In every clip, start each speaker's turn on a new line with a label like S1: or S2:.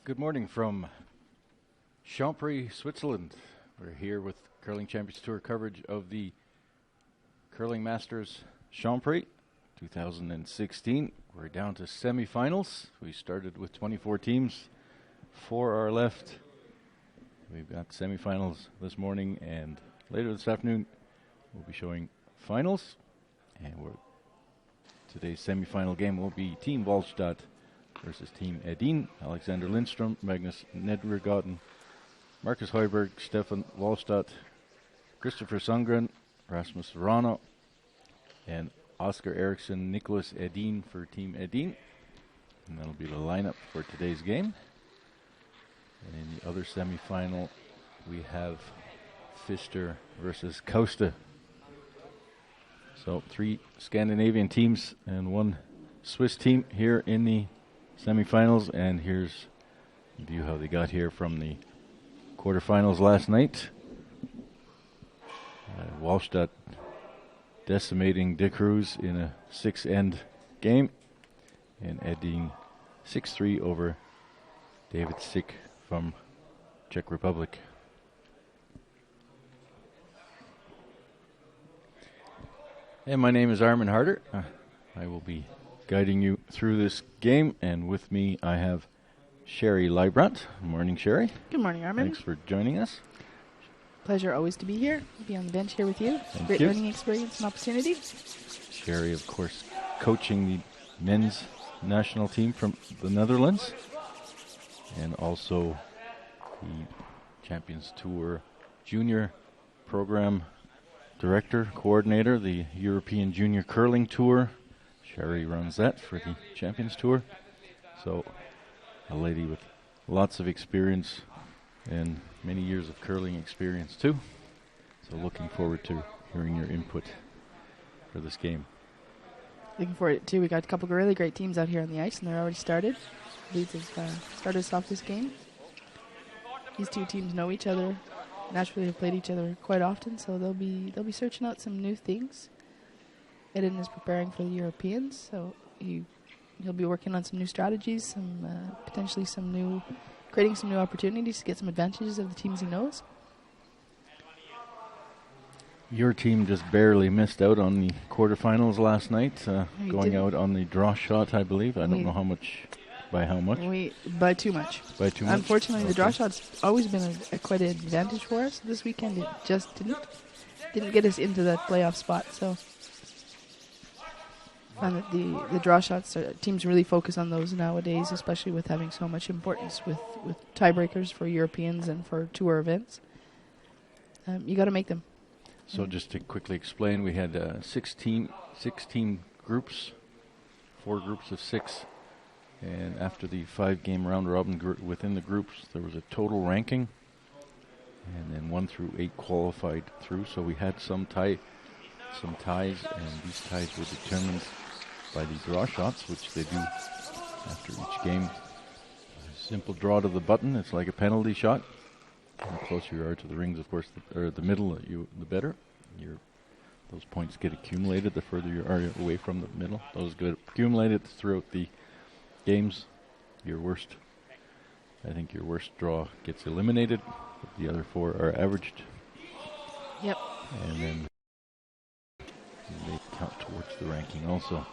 S1: Good morning from Champéry, Switzerland. We're here with Curling Champions Tour coverage of the Curling Masters Champéry 2016. We're down to semifinals. We started with 24 teams. 4 are left. We've got semifinals this morning, and later this afternoon we'll be showing finals. And today's semifinal game will be Team Walstad versus Team Edin. Alexander Lindström, Magnus Nedregaden, Marcus Højberg, Stefan Walstad, Christopher Sundgren, Rasmus Verano, and Oscar Eriksson, Nicholas Edin for Team Edin. And that'll be the lineup for today's game. And in the other semifinal, we have Pfister versus Costa. So 3 Scandinavian teams and 1 Swiss team here in the semifinals, and here's a view how they got here from the quarterfinals last night. Walstad decimating De Cruz in a 6-end game, and Edin 6-3 over David Sick from Czech Republic. And my name is Armin Harder. I will be guiding you through this game, and with me I have Sherry Leibrandt. Good morning, Sherry.
S2: Good morning, Armin.
S1: Thanks for joining us.
S2: Pleasure always to be here, be on the bench here with you.
S1: Thank
S2: Great
S1: you.
S2: learning experience and opportunity.
S1: Sherry, of course, coaching the men's national team from the Netherlands, and also the Champions Tour Junior Program Director, Coordinator, the European Junior Curling Tour. Sherry runs that for the Champions Tour. So a lady with lots of experience and many years of curling experience too. So looking forward to hearing your input for this game.
S2: Looking forward to it too. We got a couple of really great teams out here on the ice, and they're already started. Leeds has started us off this game. These 2 teams know each other, naturally have played each other quite often, so they'll be searching out some new things. Edin is preparing for the Europeans, so he'll be working on some new strategies, potentially creating some new opportunities to get some advantages of the teams he knows.
S1: Your team just barely missed out on the quarterfinals last night, going out on the draw shot, I believe. I don't know by how much.
S2: By too much.
S1: By too much?
S2: Unfortunately, the draw shot's always been quite an advantage for us. This weekend it just didn't get us into that playoff spot, so I find that the draw shots, teams really focus on those nowadays, especially with having so much importance with tiebreakers for Europeans and for tour events. You got to make them.
S1: So just to quickly explain, we had 16 groups, 4 groups of 6, and after the 5-game round robin within the groups, there was a total ranking, and then 1 through 8 qualified through. So we had some ties, and these ties were determined by the draw shots, which they do after each game. A simple draw to the button. It's like a penalty shot. The closer you are to the rings, of course, the middle, the better. Those points get accumulated the further you are away from the middle. Those get accumulated throughout the games. Your worst draw gets eliminated. The other 4 are averaged.
S2: Yep.
S1: And then they count towards the ranking also.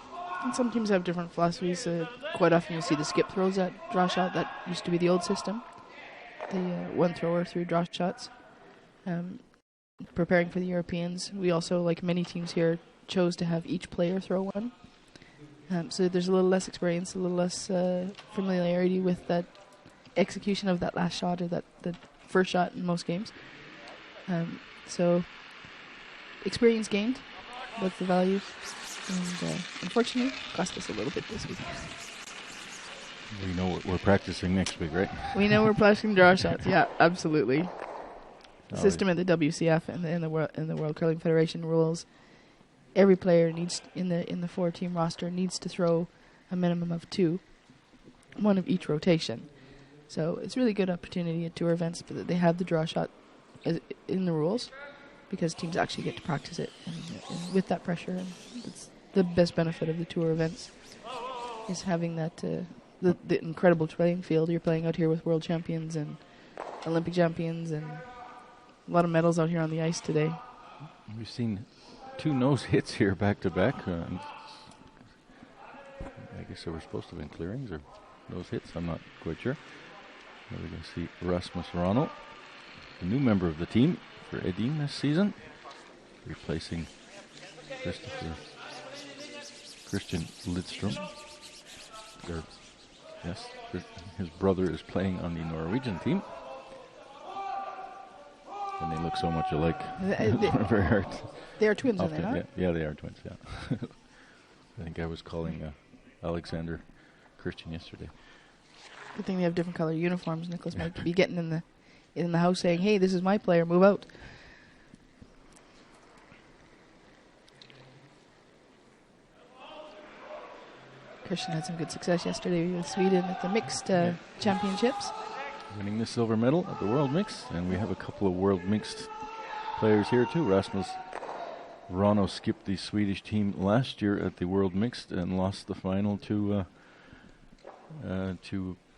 S2: And some teams have different philosophies. Quite often you'll see the skip throws at draw shot. That used to be the old system. The 1 thrower through draw shots. Preparing for the Europeans, we also, like many teams here, chose to have each player throw 1. So there's a little less experience, a little less familiarity with that execution of that last shot or that first shot in most games. So experience gained, that's the value. And unfortunately, cost us a little bit this week.
S1: We know what we're practicing next week, right?
S2: We know we're practicing draw shots. Yeah, absolutely. The system in the WCF and in the World Curling Federation rules, every player needs in the 4-team roster needs to throw a minimum of 2, 1 of each rotation. So it's really good opportunity at tour events, but they have the draw shot in the rules because teams actually get to practice it and with that pressure. And it's the best benefit of the tour events is having that the incredible playing field. You're playing out here with world champions and Olympic champions and a lot of medals out here on the ice today.
S1: We've seen 2 nose hits here back to back. I guess they were supposed to have been clearings or nose hits. I'm not quite sure. We're going to see Rasmus Ronald, the new member of the team for Edin this season, replacing Christian Lidstrom. Yes, his brother is playing on the Norwegian team. And they look so much alike. Very hard.
S2: They are twins, aren't they not?
S1: Yeah, they are twins, yeah. I think I was calling Alexander Christian yesterday.
S2: Good thing they have different color uniforms. Nicholas might be getting in the house saying, "Hey, this is my player, move out." Christian had some good success yesterday with Sweden at the mixed championships.
S1: Winning the silver medal at the World Mixed, and we have a couple of World Mixed players here too. Rasmus Rano skipped the Swedish team last year at the World Mixed and lost the final to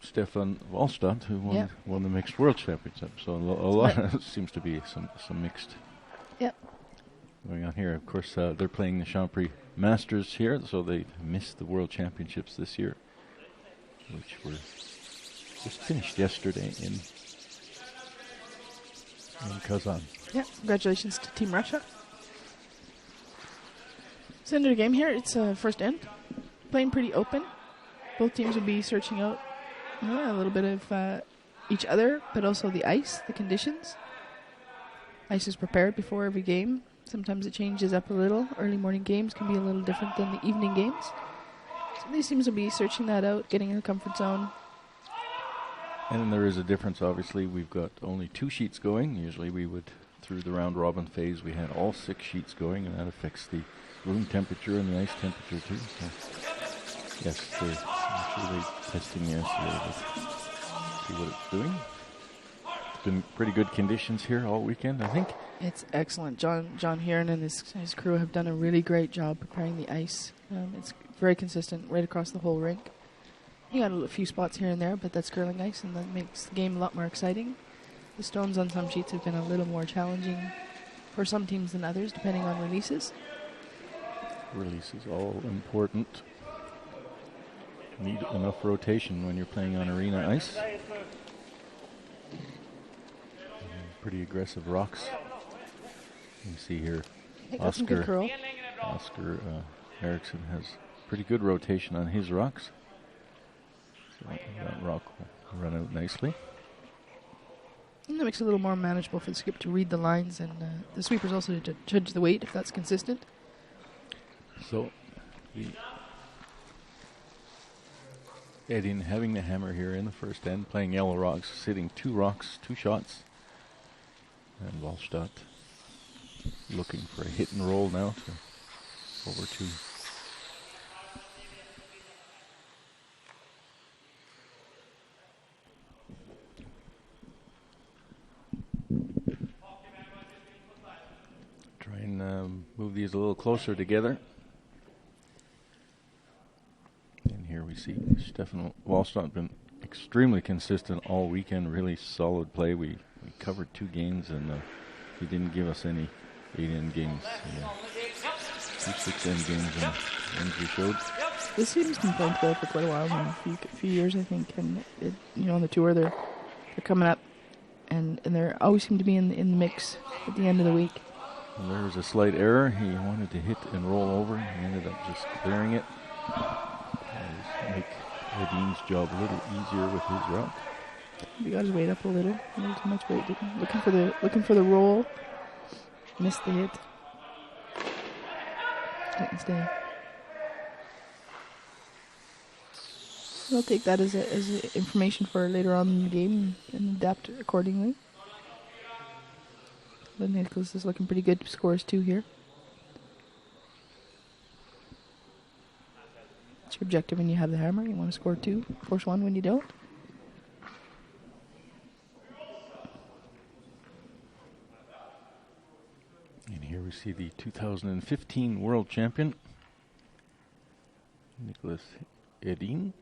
S1: Stefan Walstad, who won the Mixed World Championship. So a lot seems to be some mixed going on here. Of course, they're playing the Champéry Masters here, so they missed the World Championships this year, which were just finished yesterday in Kazan.
S2: Yeah, congratulations to Team Russia. It's the end of the game here. It's first end. Playing pretty open. Both teams will be searching out a little bit of each other, but also the ice, the conditions. Ice is prepared before every game. Sometimes it changes up a little. Early morning games can be a little different than the evening games. So these teams will be searching that out, getting in the comfort zone.
S1: And then there is a difference, obviously. We've got only 2 sheets going. Usually we would, through the round-robin phase, we had all 6 sheets going, and that affects the room temperature and the ice temperature, too. So, yes, I'm sure they're testing yesterday to see what it's doing. It's been pretty good conditions here all weekend, I think.
S2: It's excellent. John Heron and his crew have done a really great job preparing the ice. It's very consistent right across the whole rink. You got a few spots here and there, but that's curling ice, and that makes the game a lot more exciting. The stones on some sheets have been a little more challenging for some teams than others, depending on releases.
S1: Release is all important. Need enough rotation when you're playing on arena ice. Pretty aggressive rocks. You see here, Oscar Eriksson has pretty good rotation on his rocks. So that rock will run out nicely.
S2: And that makes it a little more manageable for the skip to read the lines, and the sweepers also to judge the weight if that's consistent.
S1: So, Edin having the hammer here in the first end, playing yellow rocks, sitting 2 rocks, 2 shots. And Walstad looking for a hit and roll now to over 2. Try and move these a little closer together. And here we see Stefan Walstad been extremely consistent all weekend, really solid play. We covered 2 games, and he didn't give us any 8-end games. 2 6-end games and ones we showed.
S2: This team's been playing together for quite a while now, a few years, I think. And on the tour, they're coming up, and they always seem to be in the mix at the end of the week.
S1: Well, there was a slight error. He wanted to hit and roll over. He ended up just clearing it. Make Edin's job a little easier with his route.
S2: He got his weight up a little too much weight, didn't he? Looking for the roll. Missed the hit. Didn't stay. I'll take that as information for later on in the game and adapt accordingly. But Nicholas is looking pretty good. Scores 2 here. What's your objective when you have the hammer? You want to score 2, force 1 when you don't?
S1: And here we see the 2015 world champion, Nicholas Edin.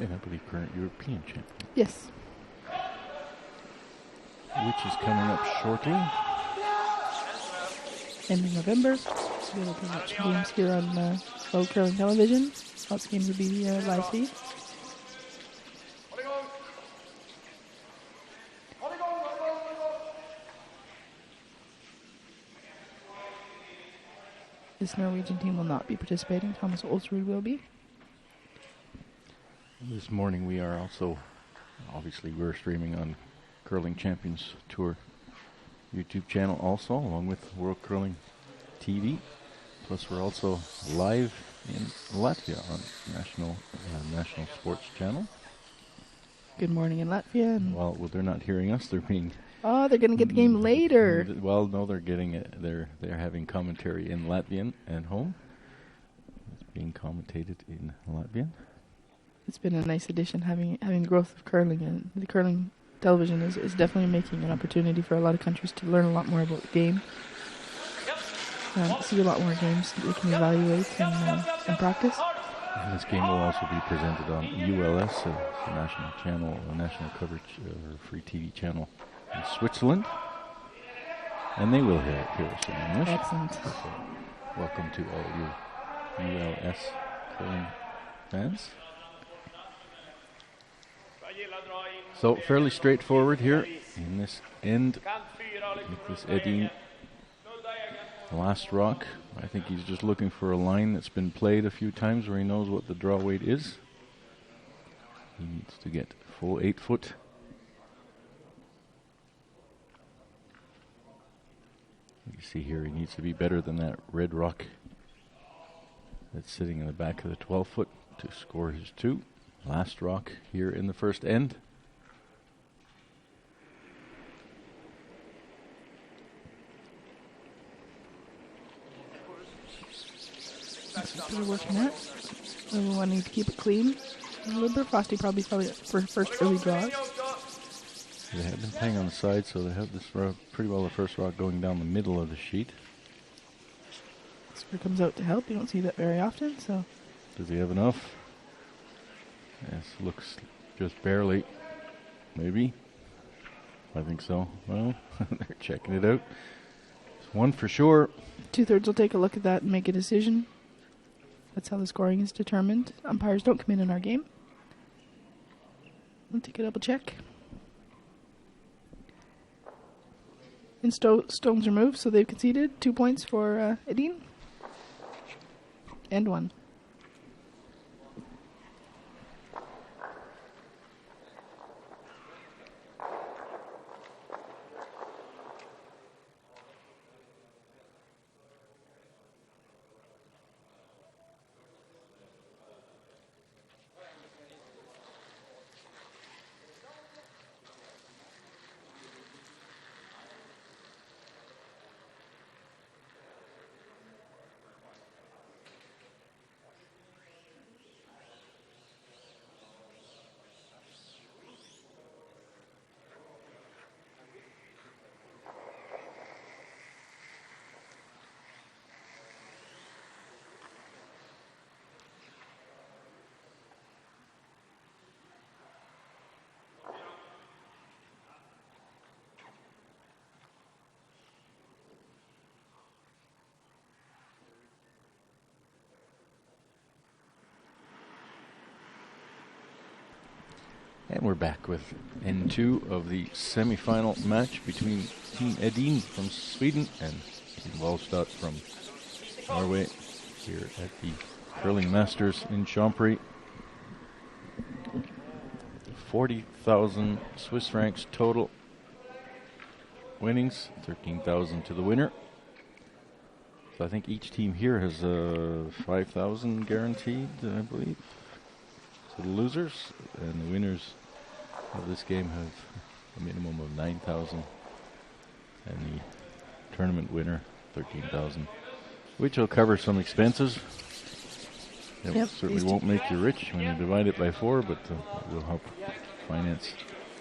S1: And I believe current European champion.
S2: Yes.
S1: Which is coming up shortly.
S2: End of November. So we'll be watching games here on World Curling Television. Lots of games will be live feed. This Norwegian team will not be participating. Thomas Olsrud will be.
S1: This morning we are also, obviously we're streaming on Curling Champions Tour YouTube channel also, along with World Curling TV. Plus we're also live in Latvia on National Sports Channel.
S2: Good morning in Latvia. And
S1: Well, they're not hearing us. They're being.
S2: oh, they're going to get the game later.
S1: Well, no, they're getting it. They're having commentary in Latvian at home. It's being commentated in Latvian.
S2: It's been a nice addition having the growth of curling, and the curling television is definitely making an opportunity for a lot of countries to learn a lot more about the game. See a lot more games that they can evaluate and practice.
S1: And this game will also be presented on ULS, the national channel, national coverage, free TV channel in Switzerland. And they will hear us in English.
S2: Excellent.
S1: So, welcome to all you ULS curling fans. So fairly straightforward here in this end. Nicholas Edin, last rock. I think he's just looking for a line that's been played a few times where he knows what the draw weight is. He needs to get full 8 foot. You see here he needs to be better than that red rock that's sitting in the back of the 12 foot to score his 2. Last rock here in the first end.
S2: That's what they're working at. We want to keep it clean. A little bit frosty, probably for first early draws.
S1: They have been playing on the side, so they have this rock, pretty well the first rock going down the middle of the sheet.
S2: Skipper comes out to help. You don't see that very often, so.
S1: Does he have enough? Yes, looks just barely. Maybe. I think so. Well, they're checking it out. It's one for sure.
S2: 2/3 will take a look at that and make a decision. That's how the scoring is determined. Umpires don't come in our game. We'll take a double check. And stones are moved, so they've conceded 2 points for Edin. And 1.
S1: And we're back with N2 of the semi-final match between Team Edin from Sweden and Team Walstad from Norway here at the Curling Masters in Champéry. 40,000 Swiss francs total winnings, 13,000 to the winner. So I think each team here has 5,000 guaranteed, I believe, to the losers, and the winners of this game have a minimum of 9,000, and the tournament winner 13,000, which will cover some expenses. It certainly won't make you rich when you divide it by 4, but it will help finance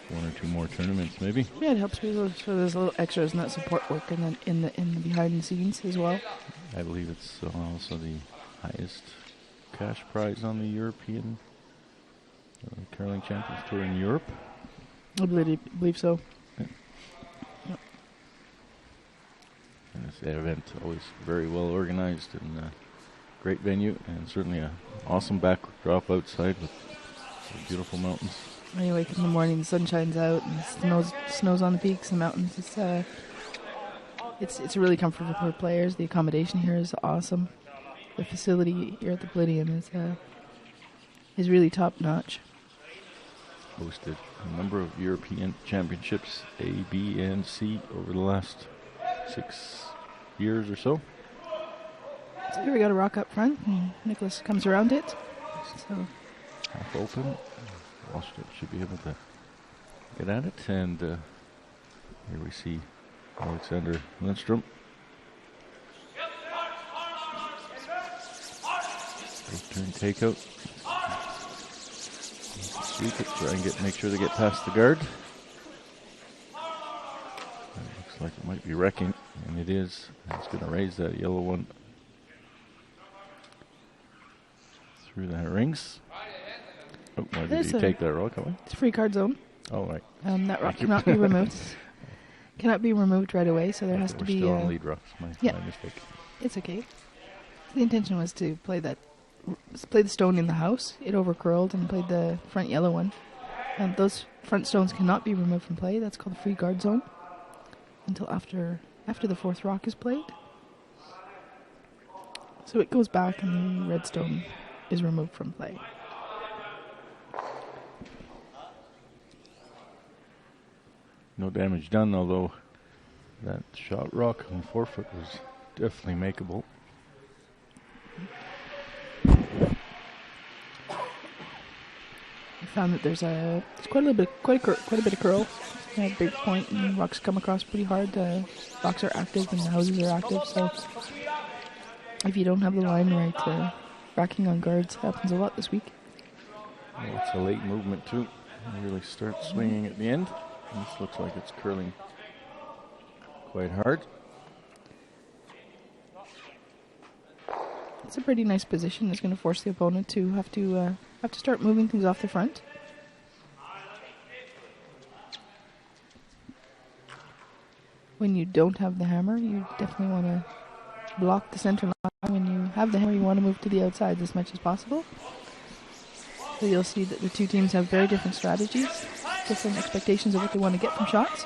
S1: 1 or 2 more tournaments, maybe.
S2: Yeah, it helps people, so there's a little extras and that support work, and then in the behind the scenes as well.
S1: I believe it's also the highest cash prize on the European Curling Champions Tour in Europe.
S2: I believe so.
S1: And this event always very well organized and great venue, and certainly an awesome backdrop outside with beautiful mountains.
S2: When you wake up in the morning, the sun shines out and snows on the peaks and mountains. It's really comfortable for players. The accommodation here is awesome. The facility here at the Palladium is really top notch.
S1: Hosted a number of European championships, A, B, and C, over the last 6 years or so.
S2: So here we got a rock up front, and Nicholas comes around it. So
S1: half open. Walstad should be able to get at it, and here we see Alexander Lindstrom. Turn takeout. Sweep it, try and make sure they get past the guard. That looks like it might be wrecking, and it is. It's going to raise that yellow one through the rings. Oh, why did he take that rock away?
S2: It's a free card zone.
S1: Oh, right.
S2: That rock cannot be removed. Cannot be removed right away, so there has to be.
S1: Still on lead rocks. My mistake.
S2: It's okay. The intention was to play the stone in the house. It overcurled and played the front yellow one. Those front stones cannot be removed from play. That's called the free guard zone until after the fourth rock is played. So it goes back and the red stone is removed from play.
S1: No damage done, although that shot rock on the forefoot was definitely makeable. I
S2: found that there's quite a bit of curl. A big point, and rocks come across pretty hard. Rocks are active and the houses are active, so if you don't have the line right, racking on guards happens a lot this week.
S1: Well, it's a late movement too. It really starts swinging at the end. This looks like it's curling quite hard.
S2: It's a pretty nice position. It's going to force the opponent to have to start moving things off the front. When you don't have the hammer, you definitely want to block the center line. When you have the hammer, you want to move to the outside as much as possible. So you'll see that the two teams have very different strategies, different expectations of what they want to get from shots.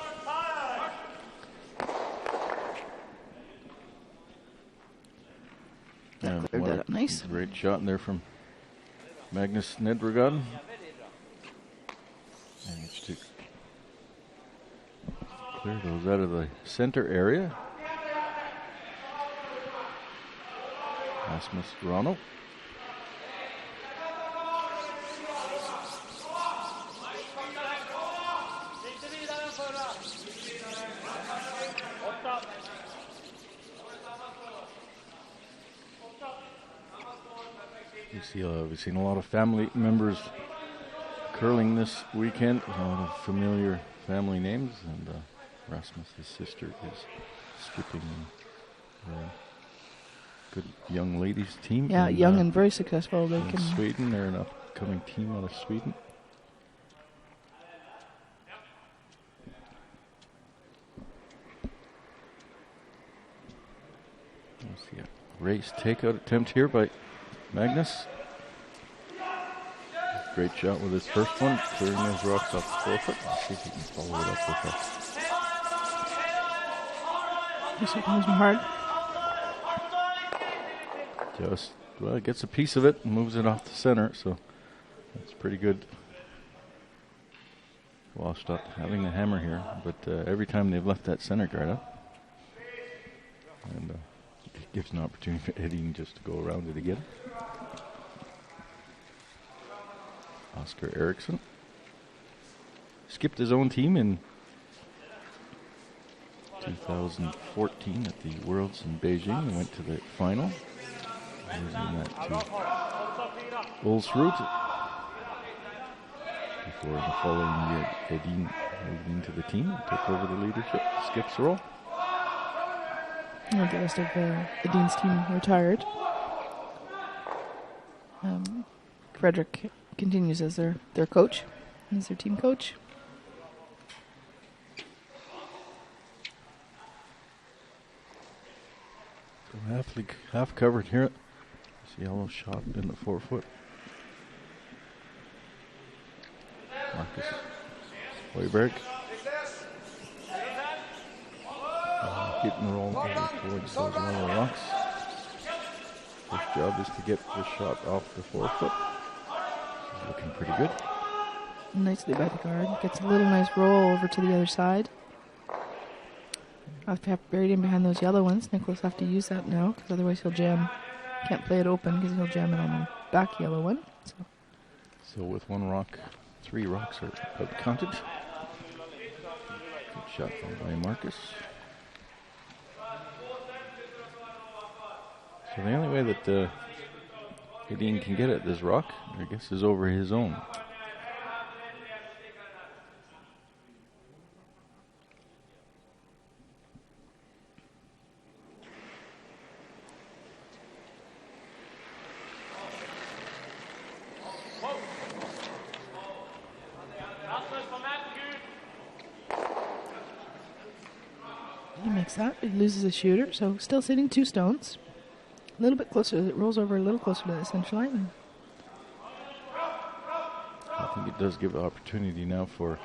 S1: Yeah,
S2: cleared that up nice.
S1: Great shot in there from Magnus Nedregard. Managed to clear those out of the center area. Rasmus Grano. We've seen a lot of family members curling this weekend. A lot of familiar family names, and Rasmus's sister is skipping a good young ladies team.
S2: Yeah, young and very successful. They
S1: in Sweden, they're an upcoming team out of Sweden. Let's see a race takeout attempt here by Magnus. Great shot with his first one, clearing those rocks off the forefoot. Let's see if he can follow it up with that.
S2: This one hard.
S1: It gets a piece of it and moves it off the center, so that's pretty good. Walstad having the hammer here, but every time they've left that center guard up, and it gives an opportunity for Edin just to go around it again. Oscar Eriksson skipped his own team in 2014 at the Worlds in Beijing and went to the final, losing that to Ulsrud. Before the following year, Edin moved into the team and took over the leadership, Skip's role.
S2: And the rest of Edin's team retired. Frederick continues as their coach, as their team coach.
S1: So half covered here. It's a yellow shot in the forefoot. Marcus Hoiberg. Hit and roll over towards those yellow rocks. First job is to get the shot off the forefoot. He's looking pretty good.
S2: Nicely by the guard. Gets a little nice roll over to the other side. I've buried in behind those yellow ones. Nicholas have to use that now, because otherwise he'll jam. Can't play it open because he'll jam it on the back yellow one.
S1: So with one rock, 3 rocks are out counted. Good shot by Marcus. So the only way that Edin can get at this rock, I guess, is over his own.
S2: He makes that. He loses a shooter, so still sitting 2 stones. A little bit closer. It rolls over a little closer to the center line.
S1: I think it does give an opportunity now for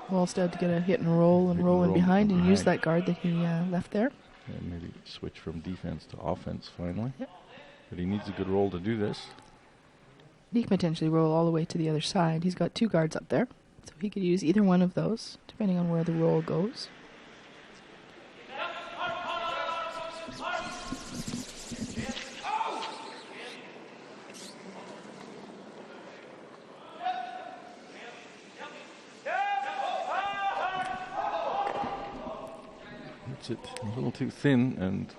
S2: Walstad to get a hit and roll in behind and use that guard that he left there.
S1: Yeah, maybe switch from defense to offense finally.
S2: Yep.
S1: But he needs a good roll to do this.
S2: He can potentially roll all the way to the other side. He's got 2 guards up there, so he could use either one of those, depending on where the roll goes.
S1: It's a little too thin, and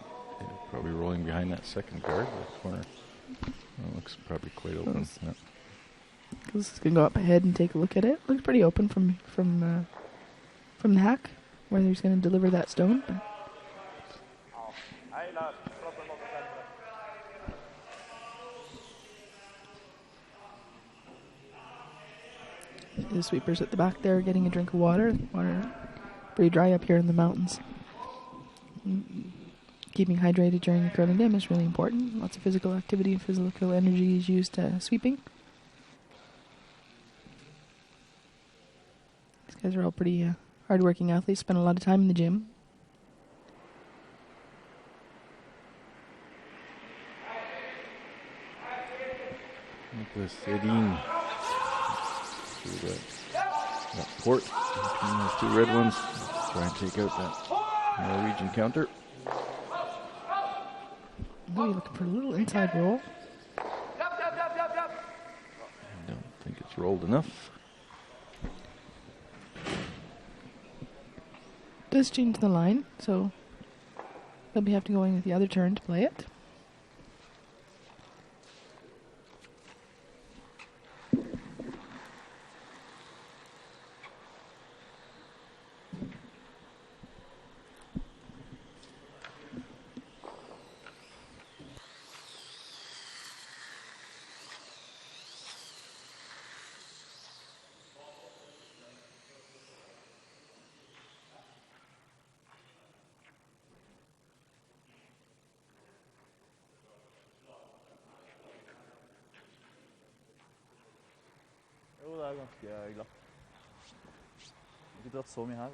S1: probably rolling behind that second guard, the corner. Well, looks probably quite open. Yeah.
S2: This is gonna go up ahead and take a look at it. Looks pretty open from the hack, where he's gonna deliver that stone. But the sweepers at the back there getting a drink of water. Water pretty dry up here in the mountains. Keeping hydrated during the curling game is really important. Lots of physical activity and physical energy is used sweeping. These guys are all pretty hard-working athletes, spend a lot of time in the gym.
S1: Nicholas Edin through that port between those 2 red ones. Try and take out that Norwegian counter.
S2: Maybe looking for a little inside roll.
S1: I don't think it's rolled enough.
S2: Does change the line, so they'll be have to go in with the other turn to play it.
S3: Jo, det ganske glatt. Ikke dratt så mye her.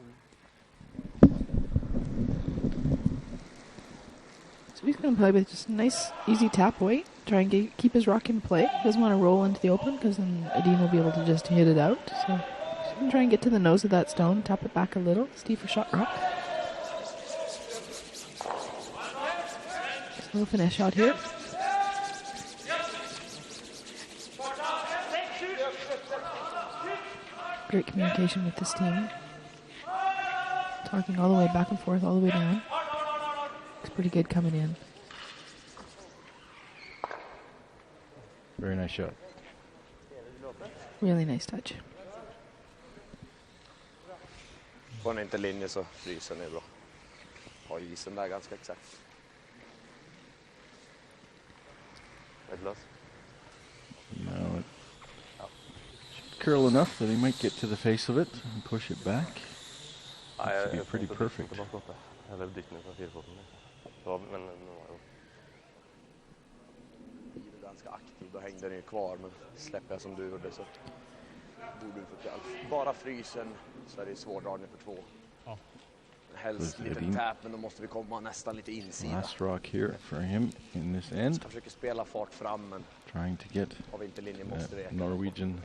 S2: So he's going to play with just a nice, easy tap weight. Try and keep his rock in play. He doesn't want to roll into the open because then Edin will be able to just hit it out. So he's going to try and get to the nose of that stone, tap it back a little. Steve for shot rock. So we'll finish shot here. Great communication with this team. Talking all the way back and forth, all the way down. Looks pretty good coming in.
S1: Very nice shot.
S2: Really nice touch.
S4: Får han inte linje så fryser han bra. Har isen där ganska exakt. Ett lös.
S1: Now curl enough that he might get to the face of it and push it back.
S3: Nej,
S1: That should be
S3: jag
S1: pretty
S3: tror inte
S1: perfect.
S3: det var uppe. Eller dykt nu från 4-foten. Så, men nu var det.
S4: Du är ganska aktiv, då hängde den ju kvar, men släpper jag som du gjorde så borde du få kall. Bara frysen så är det svårdragning för 2.
S5: Ja.
S4: Helst lite
S1: Edin.
S4: tap, men då måste vi komma nästan lite insida.
S1: Last rock here for him in this end.
S4: Jag försöker spela fart fram, men
S1: Trying to get
S4: har vi inte linje måste det.
S1: Norwegian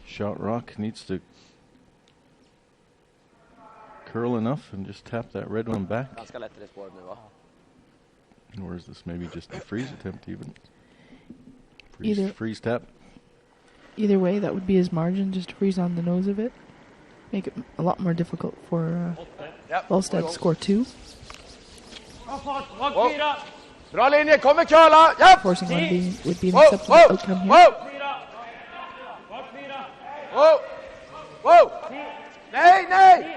S1: shot rock. Needs to curl enough and just tap that red one back.
S4: Ganska lätt i det spåret nu, va?
S1: Or is this maybe just a freeze attempt even?
S2: Either-
S1: Freeze tap.
S2: Either way, that would be his margin, just to freeze on the nose of it. Make it a lot more difficult for Walstad to score 2.
S4: Bra linje, kommer curla! Japp!
S2: Forcing one would be an
S4: Whoa,
S2: acceptable
S4: whoa,
S2: outcome here.
S4: whoa! Whoa! Whoa! Nej, nej!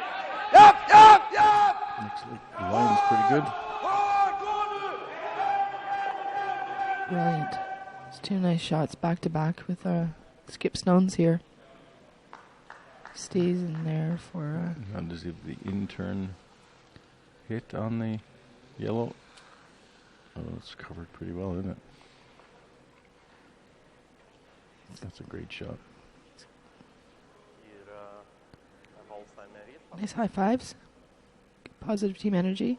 S4: Japp, japp, japp!
S1: Looks like the line's pretty good.
S2: Brilliant. It's 2 nice shots back to back with Skip Stones here. Stays in there for
S1: Now does he have the in-turn hit on the yellow? Oh, it's covered pretty well, isn't it? That's a great shot.
S3: Gir Walstad med hit.
S2: nice high fives. Positive team energy.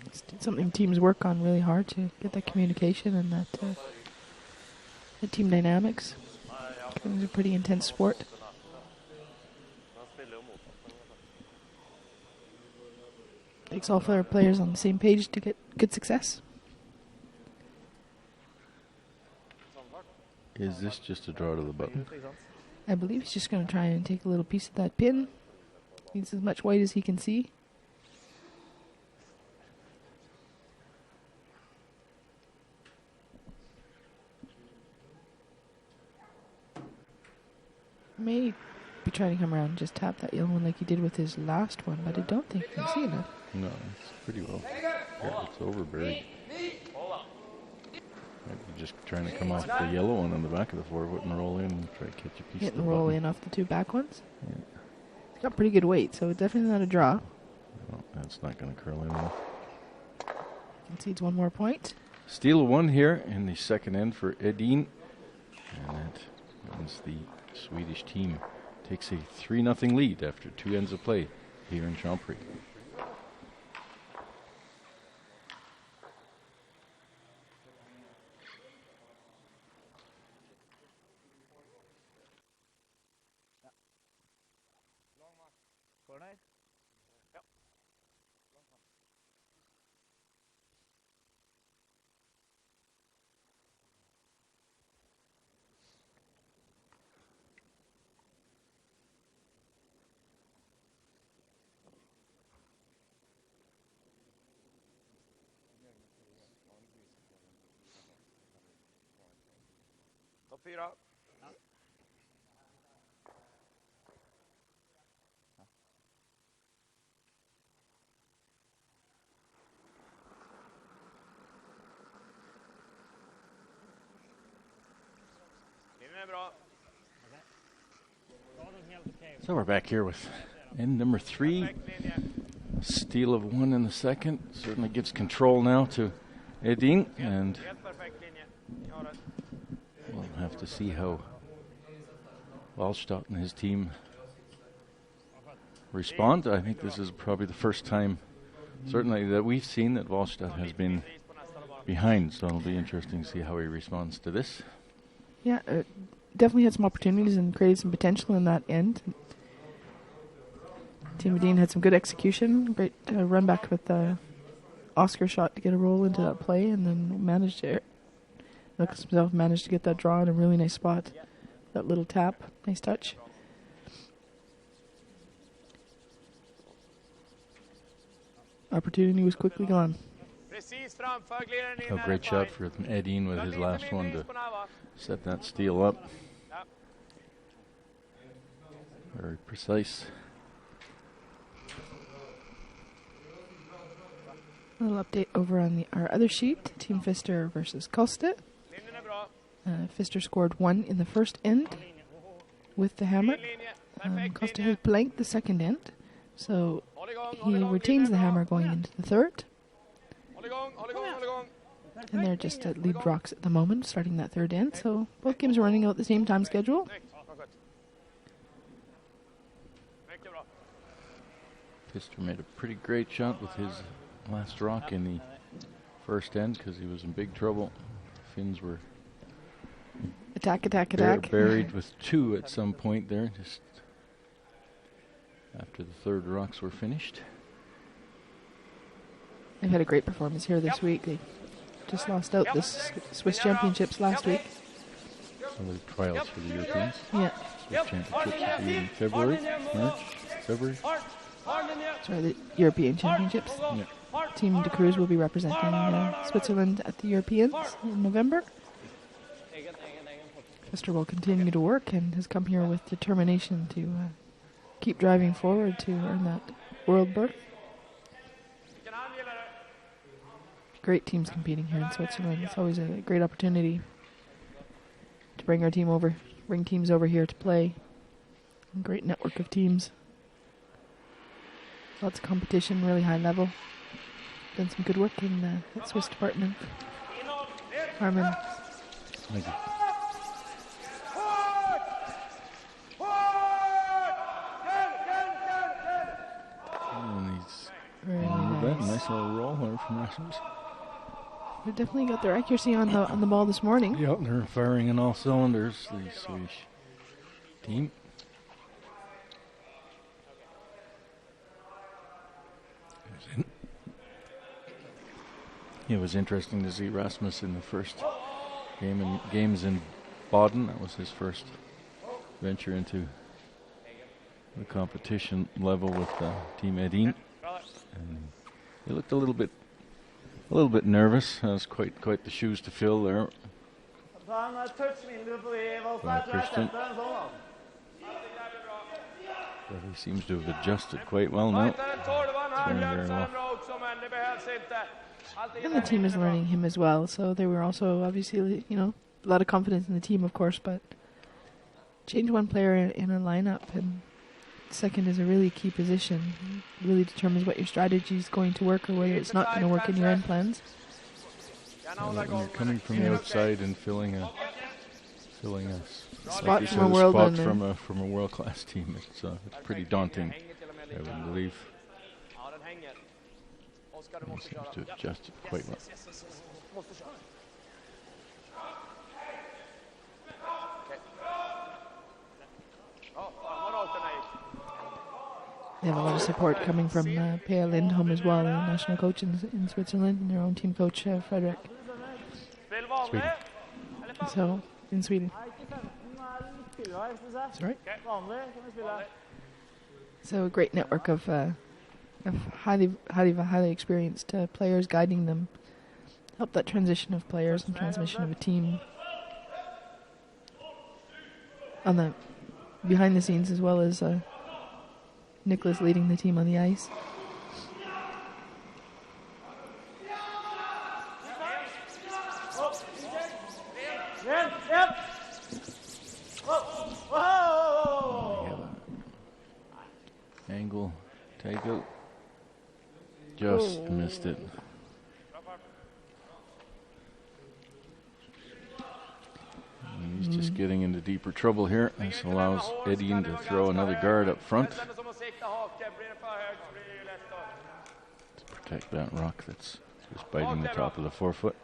S2: It's something teams work on really hard to get that communication and that team dynamics. It's a pretty intense sport.
S3: Han spiller jo mot oss.
S2: Takes all 4 players on the same page to get good success.
S1: Is this just a draw to the button?
S2: I believe he's just going to try and take a little piece of that pin. Needs as much white as he can see. May be trying to come around and just tap that yellow one like he did with his last one, but I don't think you can see enough.
S1: No, it's pretty well. Yeah, it's overburied. Maybe just trying to come off the yellow one on the back of the 4-foot and roll in and try to catch a piece
S2: Hit
S1: of the
S2: and roll
S1: button.
S2: in off the 2 back ones.
S1: Yeah.
S2: It's got pretty good weight, so definitely not a draw.
S1: No, that's not going to curl in enough.
S2: Concedes 1 more point.
S1: Steal of 1 here in the second end for Edin. And that means the Swedish team takes a 3-0 lead after 2 ends of play here in Champéry.
S4: Topp 4. Linjen är bra.
S1: So we're back here with end number 3.
S4: Perfekt linje.
S1: Steal of 1 in the second. Certainly gives control now to Edin. And
S4: Helt perfekt linje. Ni har det.
S1: we'll have to see how Walstad and his team respond. I think this is probably the first time, certainly, that we've seen that Walstad has been
S4: Pris på nästa då bara.
S1: behind. So it'll be interesting to see how he responds to this.
S2: Yeah, definitely had some opportunities and created some potential in that end. Team Edin had some good execution, great run back with the Oscar shot to get a roll into that play, and then managed to get that draw in a really nice spot. That little tap, nice touch. Opportunity was quickly gone.
S4: Precis framför glider den in
S1: A
S4: här.
S1: great shot from Edin with his last one to set that steal up. Very precise.
S2: A little update over on our other sheet, Team Fister versus Kolstedt.
S4: Linjen är bra.
S2: Pfister scored 1 in the first end with the hammer. Costa has blanked the second end, so he retains the hammer going into the third. And they're just at lead rocks at the moment, starting that third end, so both games are running out at the same time schedule.
S1: Pfister made a pretty great shot with his last rock in the first end because he was in big trouble. Finns were
S2: Attack.
S1: buried with 2 at some point there, just after the third rocks were finished.
S2: They've had a great performance here this week. They just lost out the Swiss Championships last week.
S1: So the trials for the Europeans.
S2: Yeah.
S1: Swiss Championships will be in February.
S2: Sorry, the European Championships.
S1: Yeah.
S2: Team de Cruz will be representing Switzerland at the Europeans in November. Pfister will continue to work and has come here with determination to keep driving forward to earn that world berth. Great teams competing here in Switzerland. It's always a great opportunity to bring teams over here to play. A great network of teams. Lots of competition, really high level. Done some good work in the Swiss department. Harmon.
S1: Thank you. And he's nice little roll there from Rasmus.
S2: They've definitely got their accuracy on the ball this morning.
S1: Yep, they're firing in all cylinders, the Swedish team. It was interesting to see Rasmus in the first games in Baden. That was his first venture into the competition level with Team Edin. And he looked a little bit nervous. Has quite the shoes to fill there. Christian. But he seems to have adjusted quite well now. Doing very well.
S2: And the team is learning him as well, so they were also obviously, a lot of confidence in the team, of course, but change one player in a lineup, and second is a really key position. It really determines what your strategy is going to work or whether it's not going to work in your end plans.
S1: When you're coming from the outside and filling a
S2: spot
S1: like
S2: from a world
S1: spot from a world-class team, it's pretty daunting, I would believe. He seems to have adjusted quite well.
S2: They have a lot of support coming from Pia Lindholm as well, the national coach in Switzerland, and their own team coach, Frederick.
S1: Sweden.
S2: So, in Sweden. Sorry. So a great network of highly experienced players guiding them, help that transition of players and transmission of a team on the behind the scenes, as well as Nicholas leading the team on the ice.
S1: Angle, take out. Just missed it. And he's just getting into deeper trouble here. This allows Edin to throw another guard up front to protect that rock that's just biting the top of the forefoot.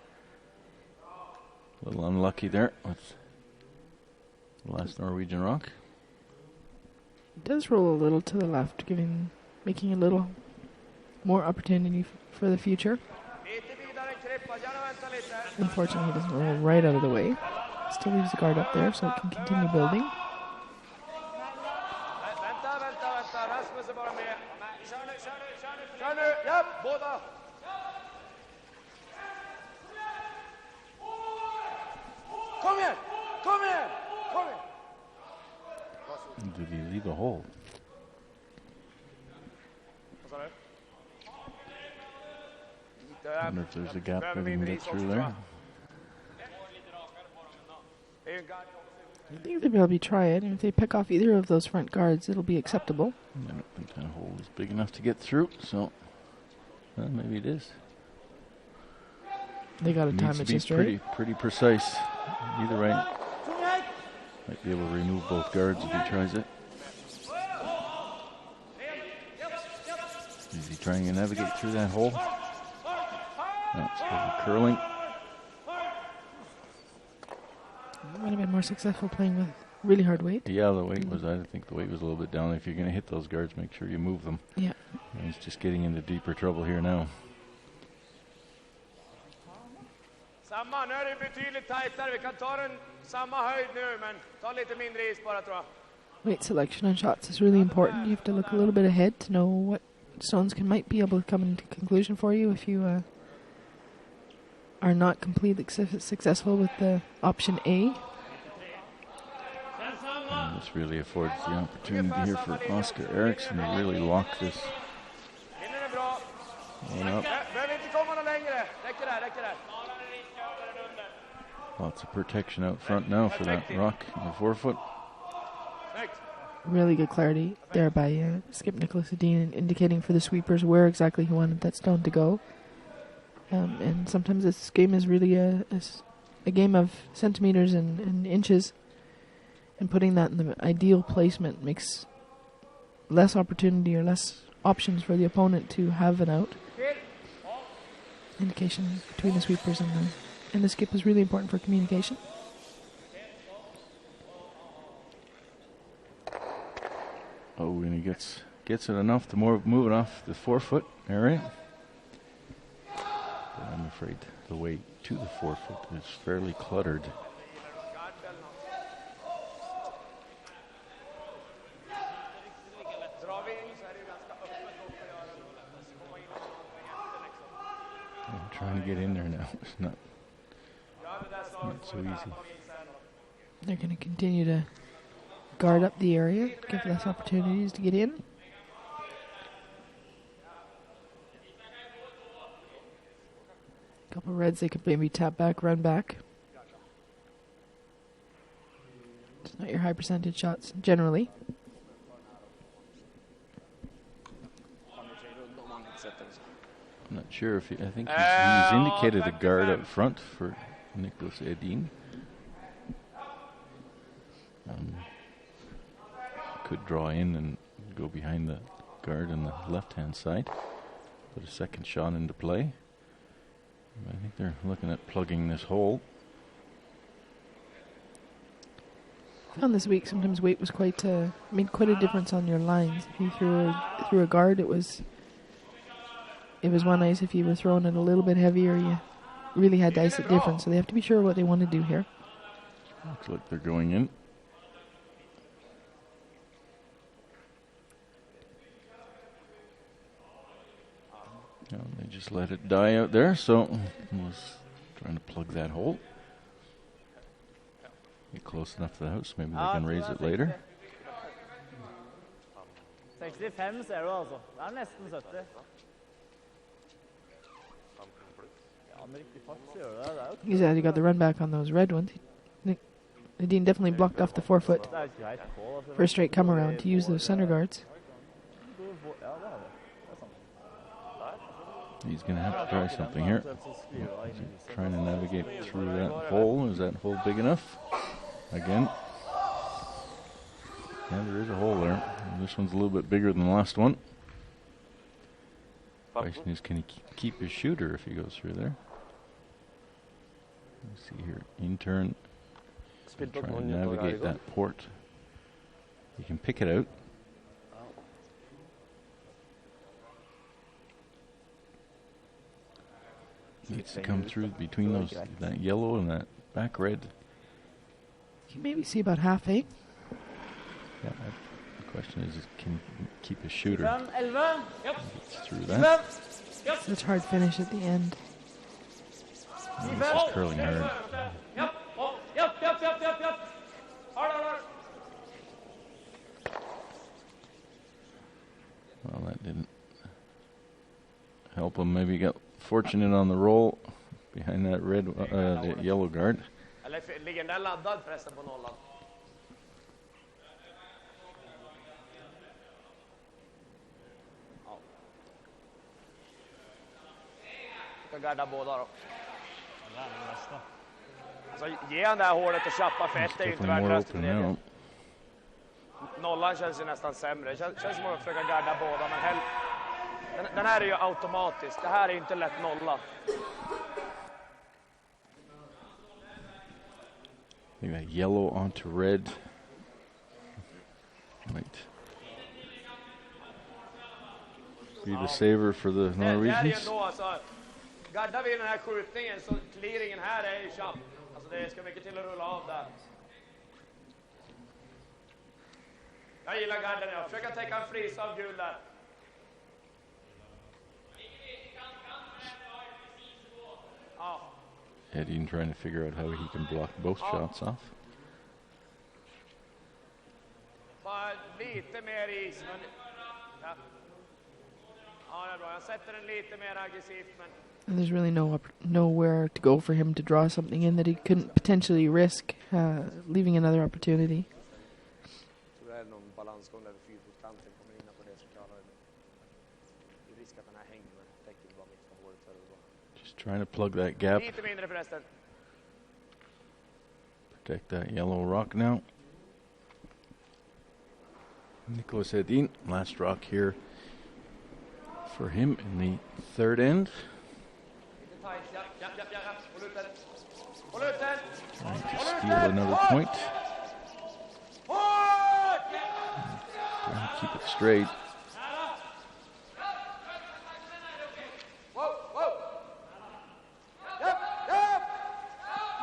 S1: A little unlucky there with the last Norwegian rock.
S2: It does roll a little to the left, making a little more opportunity for the future. Unfortunately, it doesn't roll right out of the way. Still leaves the guard up there, so it can continue building.
S1: Did he leave a hole? I wonder if there's a gap that he can get through there.
S2: I think they'll probably try it, and if they pick off either of those front guards, it'll be acceptable.
S1: I don't think that hole is big enough to get through, so maybe it is.
S2: They got to time it just right.
S1: Pretty precise. Either way, might be able to remove both guards if he tries it. Is he trying to navigate through that hole? No, it's probably curling.
S2: Might have been more successful playing with really hard weight.
S1: Yeah, the weight was. I think the weight was a little bit down. If you're going to hit those guards, make sure you move them.
S2: Yeah.
S1: And he's just getting into deeper trouble here now.
S5: Samma, nu är det betydligt tajtare. Vi kan ta den samma höjd nu, men ta lite mindre is bara, tror jag.
S2: Weight selection on shots is really important. You have to look a little bit ahead to know what stones might be able to come into conclusion for you if you are not completely successful with the option A.
S1: And this really affords the opportunity here for Oscar Eriksson to really lock this one up. Lots of protection out front now for that rock in the forefoot.
S2: Really good clarity there by Skip Nicholas Edin, indicating for the sweepers where exactly he wanted that stone to go. And sometimes this game is really a game of centimeters and inches, and putting that in the ideal placement makes less opportunity or less options for the opponent to have an out. Indication between the sweepers and the skip is really important for communication.
S1: Oh, and he gets it enough to move it off the forefoot area. But I'm afraid the way to the forefoot is fairly cluttered. I'm trying to get in there now. It's not so easy.
S2: They're going to continue to guard up the area, give less opportunities to get in. A couple reds they could maybe tap back, run back. It's not your high percentage shots generally.
S1: I'm not sure if I think he's indicated a guard up front for Nicholas Edin. Could draw in and go behind the guard on the left-hand side. Put a second shot into play. I think they're looking at plugging this hole.
S2: Found this week sometimes weight was made quite a difference on your lines. If you threw a guard, it was one ice. If you were throwing it a little bit heavier, you really had to ice it different. So they have to be sure what they want to do here.
S1: Looks like they're going in. No, they just let it die out there, so I was trying to plug that hole. Get close enough to the house, maybe they can raise it later.
S3: 65 ser du altså. Det er nesten 70. Ja, med riktig fart så gjør det det.
S2: He said he got the run back on those red ones. Edin definitely blocked off the forefoot for a straight come around to use those center guards.
S1: He's going to have to try something here. Trying to navigate through that hole. Is that hole big enough? Again. Yeah, there is a hole there. This one's a little bit bigger than the last one. Question is, can he keep his shooter if he goes through there? Let's see here. In turn, trying to navigate that port. You can pick it out. Needs to come through between those, that yellow and that back red.
S2: You can maybe see about half, eh?
S1: Yeah, the question is can he keep his shooter? Gets through that.
S2: Such hard finish at the end.
S1: And this is curling hard. Well, that didn't help him. Maybe he got fortunate on the roll behind that red, the yellow guard.
S5: Ligger den där laddad förresten på nollan? Ja. Ska garda båda då. Alltså, ge han det här hålet och chappa för ett är ju inte värdelöst för det. Nollan känns ju nästan sämre. Det känns som att försöka garda båda, men den här är ju automatisk. Det här är ju inte lätt nolla.
S1: You got yellow onto red. Might be the saver for the Norwegians.
S5: Gaddar vi den här skjutningen så clearingen här är ju champ. Alltså det ska mycket till att rulla av där. Jag gillar garden, jag försöker täcka en fris av gul där. Ja.
S1: Edin trying to figure out how he can block both shots off.
S5: Bara lite mer is, men... Ja. Ja, det är bra. Jag sätter den lite mer aggressivt, men...
S2: And there's really nowhere to go for him to draw something in that he couldn't potentially risk leaving another opportunity.
S4: Så det är någon balansgång där vid fyrfotskanten kommer in på det som klarar det. Det är risk att den här hänger med täcker bara mitt på håret så är det bra.
S1: Just trying to plug that gap.
S5: Lite mindre förresten.
S1: Protect that yellow rock now. Nicholas Edin, last rock here for him in the third end. Trying to steal another point. Trying to keep it straight.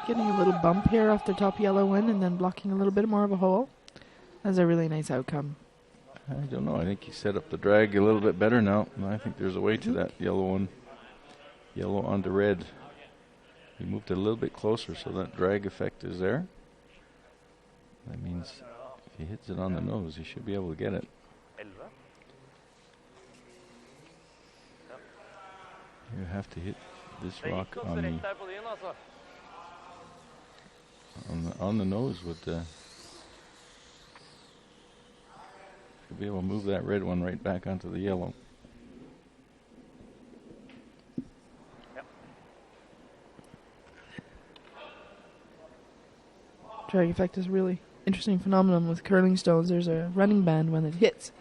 S2: Getting a little bump here off the top yellow one and then blocking a little bit more of a hole. That's a really nice outcome.
S1: I don't know. I think he set up the drag a little bit better now. I think there's a way to that yellow one. Yellow onto red. He moved it a little bit closer, so that drag effect is there. That means if he hits it on the nose, he should be able to get it. You have to hit this rock on the nose with the... Should be able to move that red one right back onto the yellow.
S2: Drag effect is a really interesting phenomenon with curling stones. There's a running band when it hits.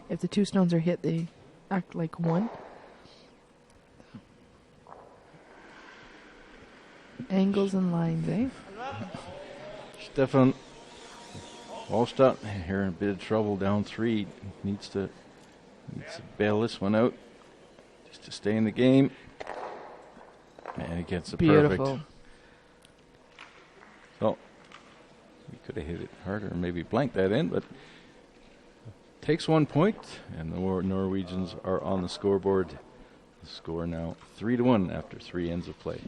S2: If the two stones are hit, they act like one. Angles and lines, eh?
S1: Stefan Walstad here in a bit of trouble down 3. Needs to bail this one out just to stay in the game. And he gets it
S2: Beautiful.
S1: perfect. So he could have hit it harder and maybe blanked that in, but takes 1 point, and the Norwegians are on the scoreboard. The score now 3-1 after 3 ends of play.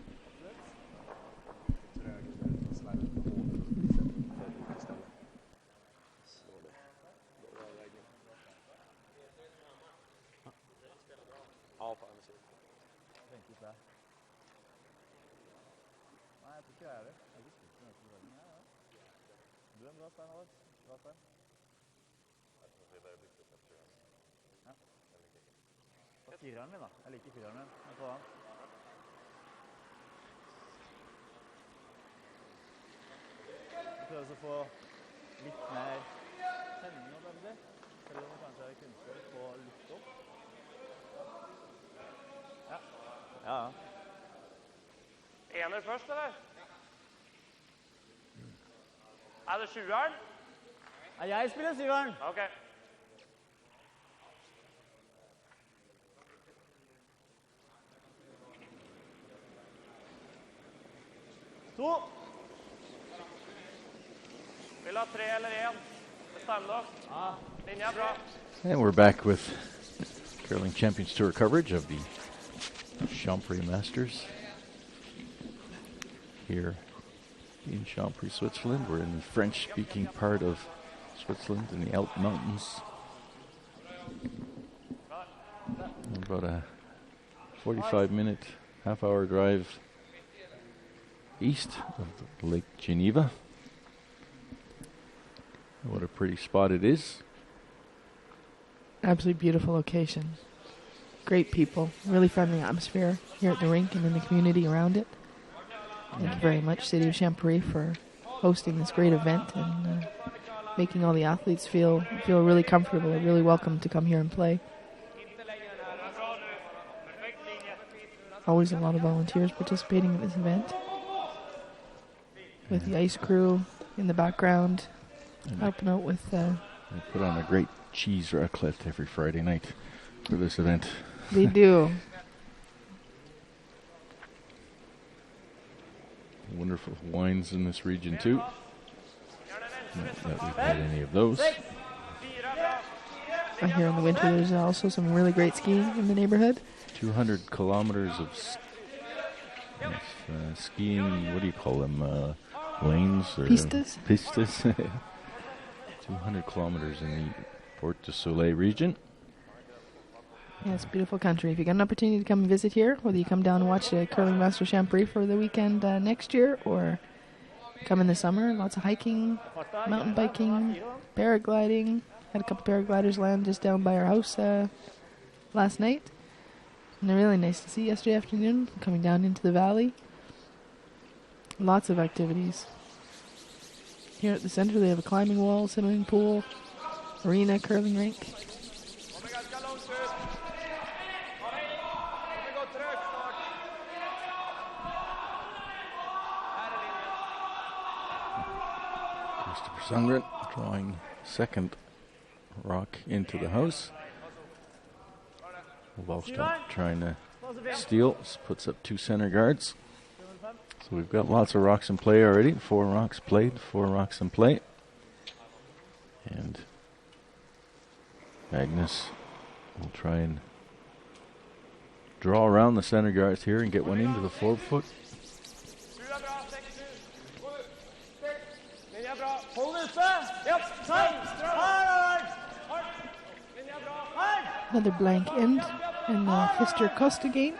S3: Fireren min da. Jeg liker fireren min. Jeg tar den. Jeg prøver å få litt mer tenning og den der. Selv om det kanskje er kunstig på luft opp. Ja. Ja, ja.
S5: Ener først, eller? Er det 20-eren?
S3: Ja, jeg spiller 7-eren.
S5: Ok.
S3: To.
S5: Vil ha 3 eller 1? Bestem dere.
S3: Ja.
S5: Linja er bra.
S1: And we're back with Curling Champions Tour coverage of the Champéry Masters here in Champéry, Switzerland. We're in the French-speaking part of Switzerland in the Alp Mountains. About a 45-minute, half-hour drive east of Lake Geneva. What a pretty spot it is.
S2: Absolutely beautiful location. Great people. Really friendly atmosphere here at the rink and in the community around it. Thank you very much, City of Champéry, for hosting this great event and making all the athletes feel really comfortable and really welcome to come here and play. Always a lot of volunteers participating in this event. With the ice crew in the background, helping out with...
S1: They put on a great cheese raclette every Friday night for this event.
S2: They do.
S1: Wonderful wines in this region too. Not that we've had any of those.
S2: Here in the winter, there's also some really great skiing in the neighborhood.
S1: 200 kilometers of skiing. What do you call them? Lanes? Or
S2: Pistas?
S1: Pistas. 200 kilometers in the Port du Soleil region.
S2: Yeah, it's a beautiful country. If you get an opportunity to come and visit here, whether you come down and watch the Curling Master Champéry for the weekend next year, or come in the summer, lots of hiking, mountain biking, paragliding. Had a couple paragliders land just down by our house last night. And they're really nice to see yesterday afternoon, coming down into the valley. Lots of activities. Here at the center, they have a climbing wall, swimming pool, arena, curling rink.
S1: Christopher Sundgren drawing second rock into the house. Walstad trying to steal, puts up 2 center guards. So we've got lots of rocks in play already. 4 rocks played, 4 rocks in play. And Magnus will try and draw around the center guards here and get one into the forward foot.
S2: Another blank end in the Fister Costa game.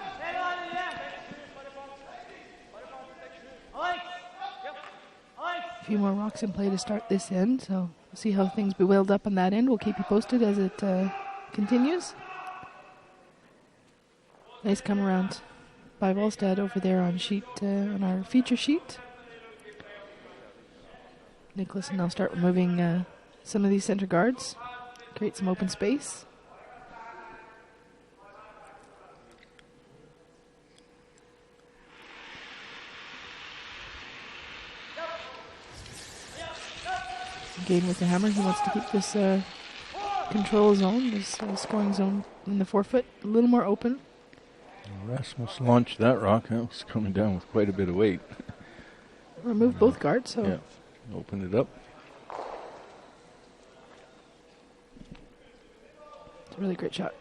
S2: A few more rocks in play to start this end, so we'll see how things bewiled up on that end. We'll keep you posted as it continues. Nice come around by Walstad over there on on our feature sheet. Nicholas will now start removing some of these center guards, create some open space. Again with the hammer, he wants to keep this control zone, this scoring zone in the forefoot a little more open.
S1: Rasmus launched that rock. That was coming down with quite a bit of weight.
S2: Remove both guards, so
S1: yeah, open it up.
S2: It's a really great shot.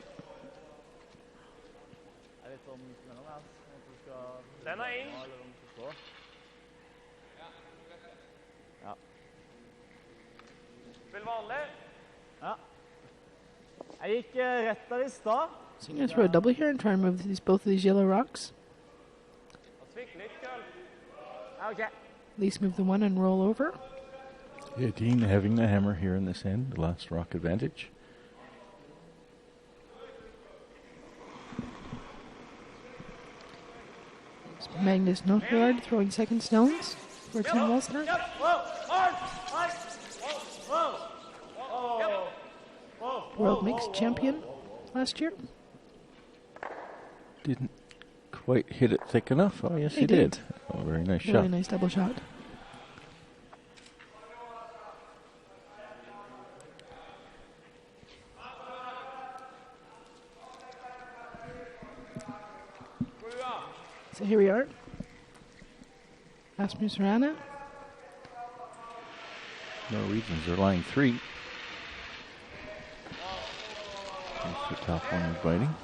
S5: Den er inn. Spill vanlig.
S3: Ja. Jeg gikk rett der I stad.
S2: So you're going to throw a double here and try and move both of these yellow rocks.
S3: Okay.
S2: At least move the one and roll over.
S1: Edin having the hammer here in this end, the last rock advantage.
S2: Magnus Notgaard throwing second stones for Tim Walstad. World mixed champion last year.
S1: Didn't quite hit it thick enough. Oh, yes, he
S2: did.
S1: Oh, very nice shot.
S2: Really nice double shot. So here we are. Rasmus Rana.
S1: Norwegians are lying 3. That's the top one inviting.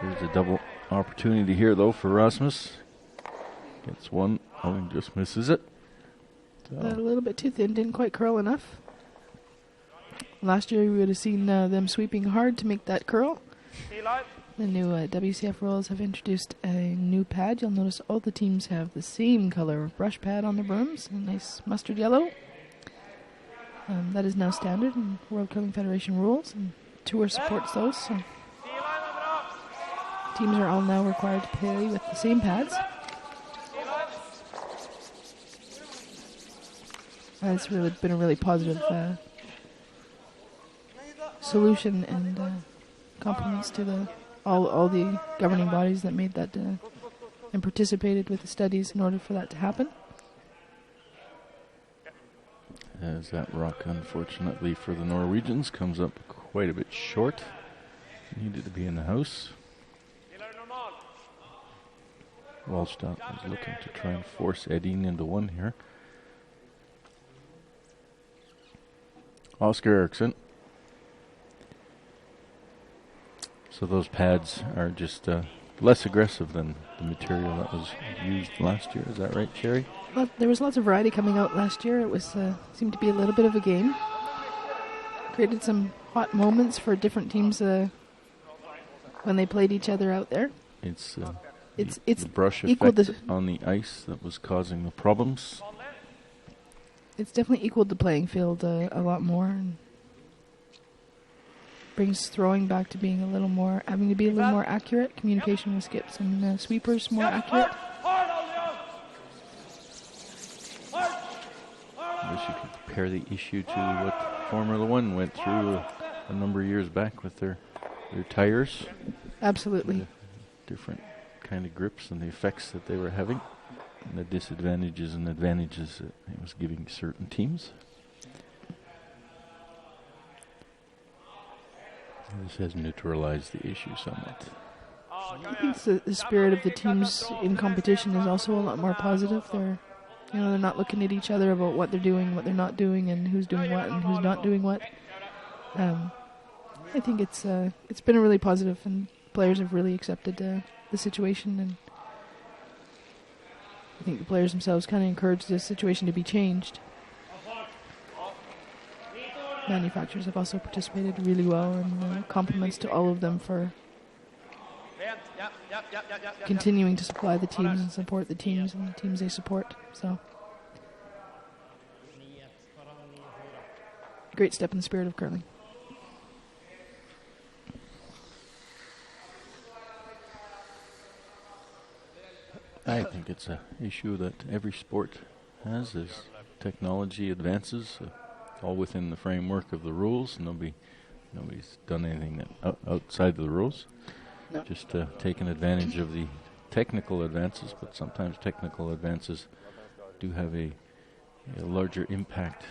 S1: There's a double opportunity here, though, for Rasmus. Gets one. Oh, and just misses it. So.
S2: A little bit too thin. Didn't quite curl enough. Last year, we would have seen them sweeping hard to make that curl. The new WCF rules have introduced a new pad. You'll notice all the teams have the same color brush pad on their brooms, a nice mustard yellow. That is now standard in World Curling Federation rules, and Tour supports those. So teams are all now required to play with the same pads. It's really been a really positive solution, and compliments to all the governing bodies that made that and participated with the studies in order for that to happen.
S1: As that rock, unfortunately for the Norwegians, comes up quite a bit short. Needed to be in the house. Walstad was looking to try and force Edin into one here. Oscar Eriksson. So those pads are just less aggressive than the material that was used last year. Is that right, Sherry?
S2: Well, there was lots of variety coming out last year. It was seemed to be a little bit of a game. Created some hot moments for different teams when they played each other out there.
S1: It's
S2: the
S1: brush effect on the ice that was causing the problems.
S2: It's definitely equaled the playing field a lot more, and brings throwing back to being having to be a little more accurate. Communication with skips and sweepers more accurate.
S1: I wish you could compare the issue to what Formula One went through a number of years back with their tires.
S2: Absolutely.
S1: Different kind of grips and the effects that they were having, and the disadvantages and advantages that it was giving certain teams. This has neutralized the issue somewhat.
S2: I think the spirit of the teams in competition is also a lot more positive. They're not looking at each other about what they're doing, what they're not doing, and who's doing what and who's not doing what. I think it's been a really positive, and players have really accepted the situation, and I think the players themselves kind of encouraged the situation to be changed. Manufacturers have also participated really well, and compliments to all of them for continuing to supply the teams and support the teams and the teams they support. So, great step in the spirit of curling.
S1: I think it's an issue that every sport has as technology advances, all within the framework of the rules. Nobody's done anything outside of the rules.
S2: No.
S1: Just taken advantage of the technical advances, but sometimes technical advances do have a larger impact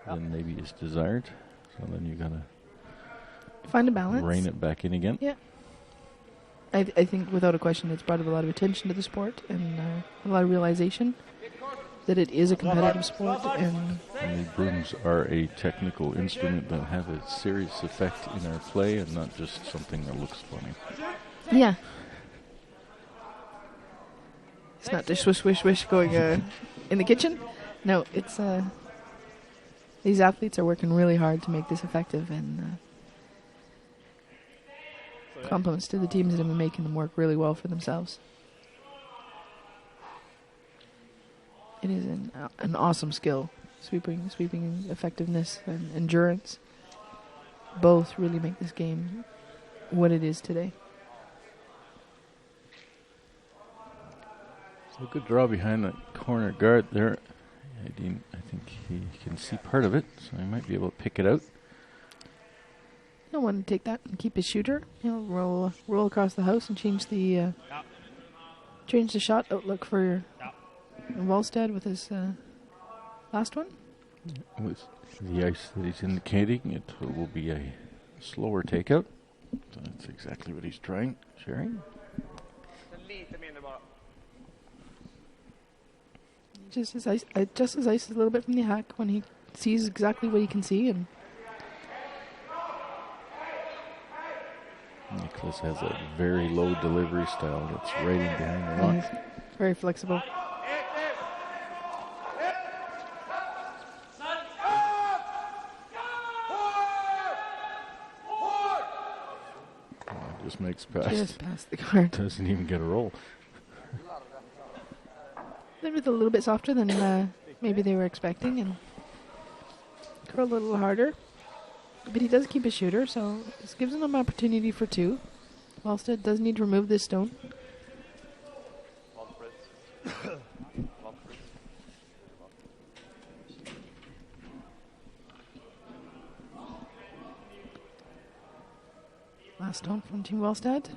S1: than maybe is desired. So then you gotta
S2: find a balance,
S1: rein it back in again.
S2: Yeah. I think without a question it's brought a lot of attention to the sport, and a lot of realization that it is a competitive sport. And
S1: the brooms are a technical instrument that have a serious effect in our play, and not just something that looks funny.
S2: Yeah. It's not just swish, swish, swish going in the kitchen. No, it's these athletes are working really hard to make this effective, and compliments to the teams that have been making them work really well for themselves. It is an awesome skill. Sweeping effectiveness and endurance both really make this game what it is today.
S1: So a good draw behind that corner guard there. Edin, I think he can see part of it, so he might be able to pick it out.
S2: He'll want to take that and keep his shooter. He'll roll across the house and change the shot outlook for Walstad with his last one.
S1: With the ice that he's indicating, it will be a slower takeout. So that's exactly what he's trying. Sharing.
S2: Just as ice a little bit from the hack when he sees exactly what he can see. And
S1: Nicholas has a very low delivery style that's right in behind the rock.
S2: Very flexible.
S1: just makes past.
S2: Just past the guard.
S1: Doesn't even get a roll.
S2: They were a little bit softer than maybe they were expecting and curl a little harder. But he does keep a shooter, so this gives him an opportunity for 2. Walstad does need to remove this stone. Last stone from Team Walstad.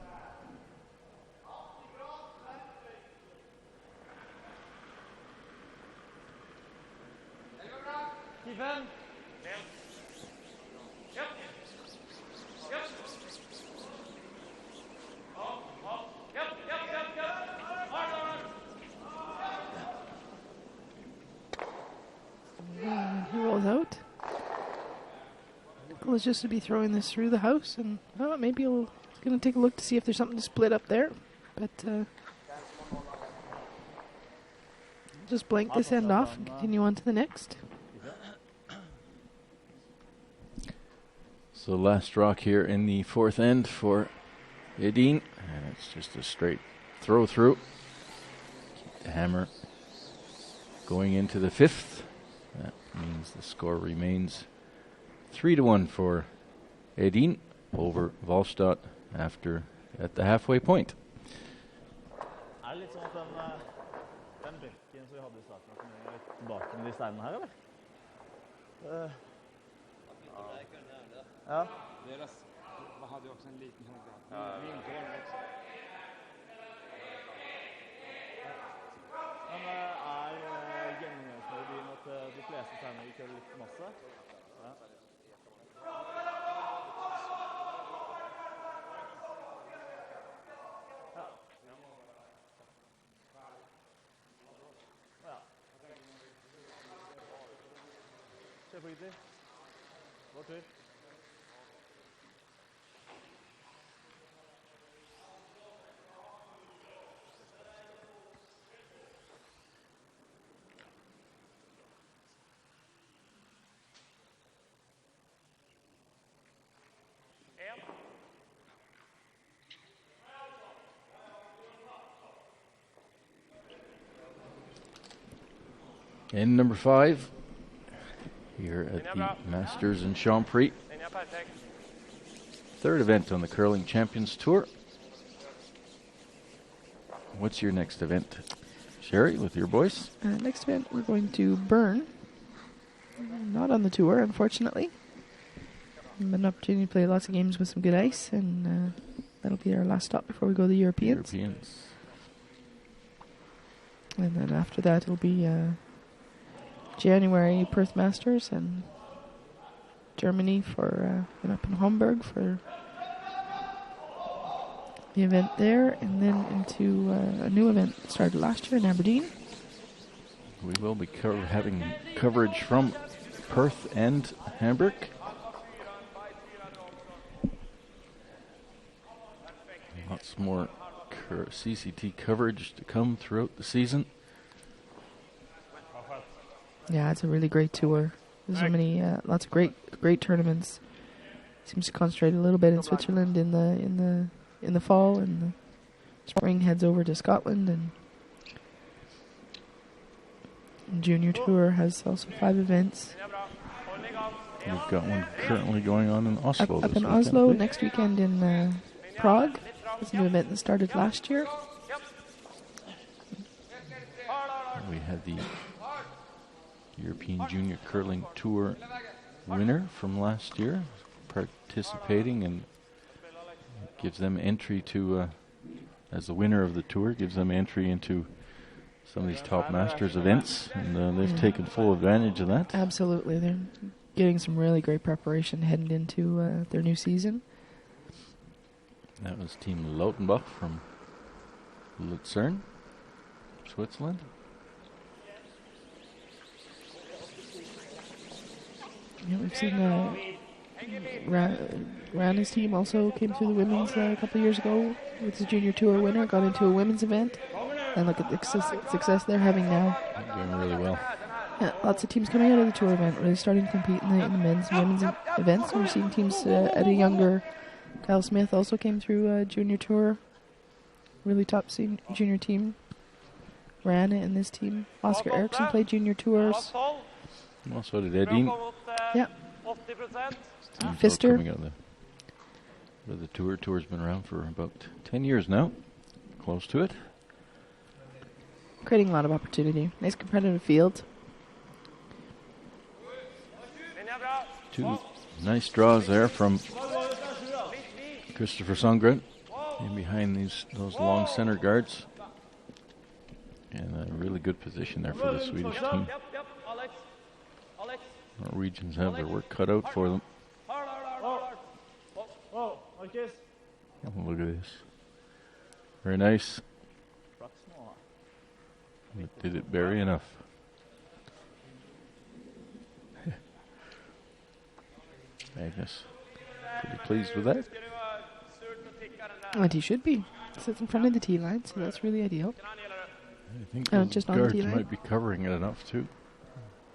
S2: He rolls out. Was just to be throwing this through the house, and maybe he's going to take a look to see if there's something to split up there. But just blank this end off and continue on to the next.
S1: So last rock here in the 4th end for Edin, and it's just a straight throw through. Keep the hammer going into the 5th. That means the score remains 3-1 for Edin over Walstad at the halfway point.
S3: Er det litt sånn at den bekken som vi hadde i starten, at den er litt tilbake med de steinene her, eller? Ja.
S6: Deras hade ju också en liten sån där vindtorn också.
S3: Men gjennomgångsmelodien at de fleste steinene kører litt masse? Ja. Kjempegittig. Vår tur.
S1: And number 5 here at the Masters in Champéry. 3rd event on the Curling Champions Tour. What's your next event, Sherry, with your boys?
S2: Next event, we're going to Bern. Not on the tour, unfortunately. An opportunity to play lots of games with some good ice, and that'll be our last stop before we go to the Europeans. And then after that, it'll be January Perth Masters and Germany for and up in Hamburg for the event there, and then into a new event that started last year in Aberdeen.
S1: We will be having coverage from Perth and Hamburg. Lots more CCT coverage to come throughout the season.
S2: Yeah, it's a really great tour. There's so many, lots of great tournaments. Seems to concentrate a little bit in Switzerland in the fall, and the spring heads over to Scotland, and Junior Tour has also 5 events.
S1: We've got one currently going on in Oslo.
S2: Up in Oslo next weekend in Prague. It's a new event that started last year.
S1: We had the European Junior Curling Tour winner from last year participating, and it gives them entry to, as the winner of the tour, gives them entry into some of these top Masters events, and they've taken full advantage of that.
S2: Absolutely. They're getting some really great preparation heading into their new season.
S1: That was Team Lautenbach from Luzern, Switzerland.
S2: Yeah, we've seen Rana's team also came through the women's a couple of years ago with the Junior Tour winner, got into a women's event, and look at the success they're having now.
S1: They're doing really well.
S2: Yeah, lots of teams coming out of the tour event, really starting to compete in the men's and women's events. We're seeing teams at a younger Kyle Smith also came through junior tour. Really top junior team. Ran it in this team. Oscar Eriksson played junior tours.
S1: Well, so did Edin.
S2: Yeah.
S5: 80%.
S2: Pfister.
S1: Coming out of the tour. Tour's been around for about 10 years now. Close to it.
S2: Creating a lot of opportunity. Nice competitive field.
S1: Two nice draws there from Christopher Sundgren. In behind those long center guards. And a really good position there for the Swedish team. Norwegians have their work cut out for them. Oh, look at this. Very nice. But did it bury enough? Magnus, pretty pleased with that.
S2: And he should be. Sits in front of the tee line, so that's really ideal.
S1: I think those
S2: just on the
S1: guards
S2: tee line.
S1: might be covering it enough too.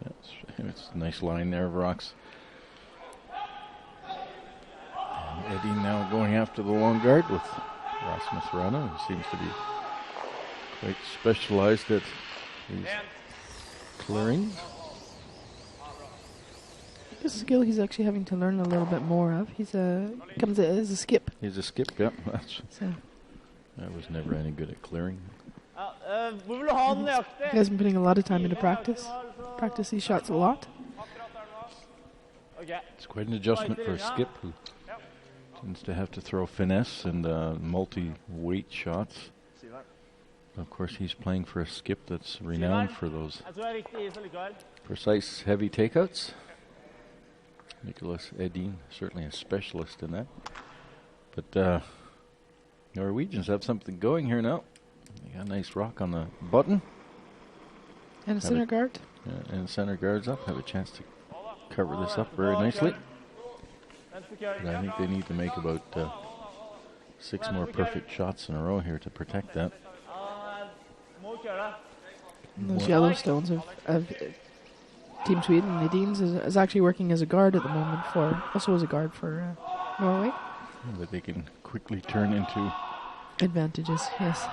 S1: Yeah, it's a nice line there of rocks. And Edin now going after the long guard with Rasmus Rana, who seems to be quite specialized at these clearings.
S2: This is a skill he's actually having to learn a little bit more of. Comes as a skip.
S1: He's a skip, yeah.
S2: So
S1: I was never any good at clearing.
S2: he has been putting a lot of time into practice. Practice these shots a lot.
S1: It's quite an adjustment for a skip who tends to have to throw finesse and multi-weight shots. Of course, he's playing for a skip that's renowned for those precise, heavy takeouts. Nicholas Edin, certainly a specialist in that. But Norwegians have something going here now. They got a nice rock on the button.
S2: And a center guard.
S1: Yeah, and center guards up. Have a chance to cover this up very nicely. But I think they need to make about 6 more perfect shots in a row here to protect that.
S2: And those Yellowstones of Team Sweden. Edin's is actually working as a guard at the moment also as a guard for Norway.
S1: But they can quickly turn into
S2: advantages, yes.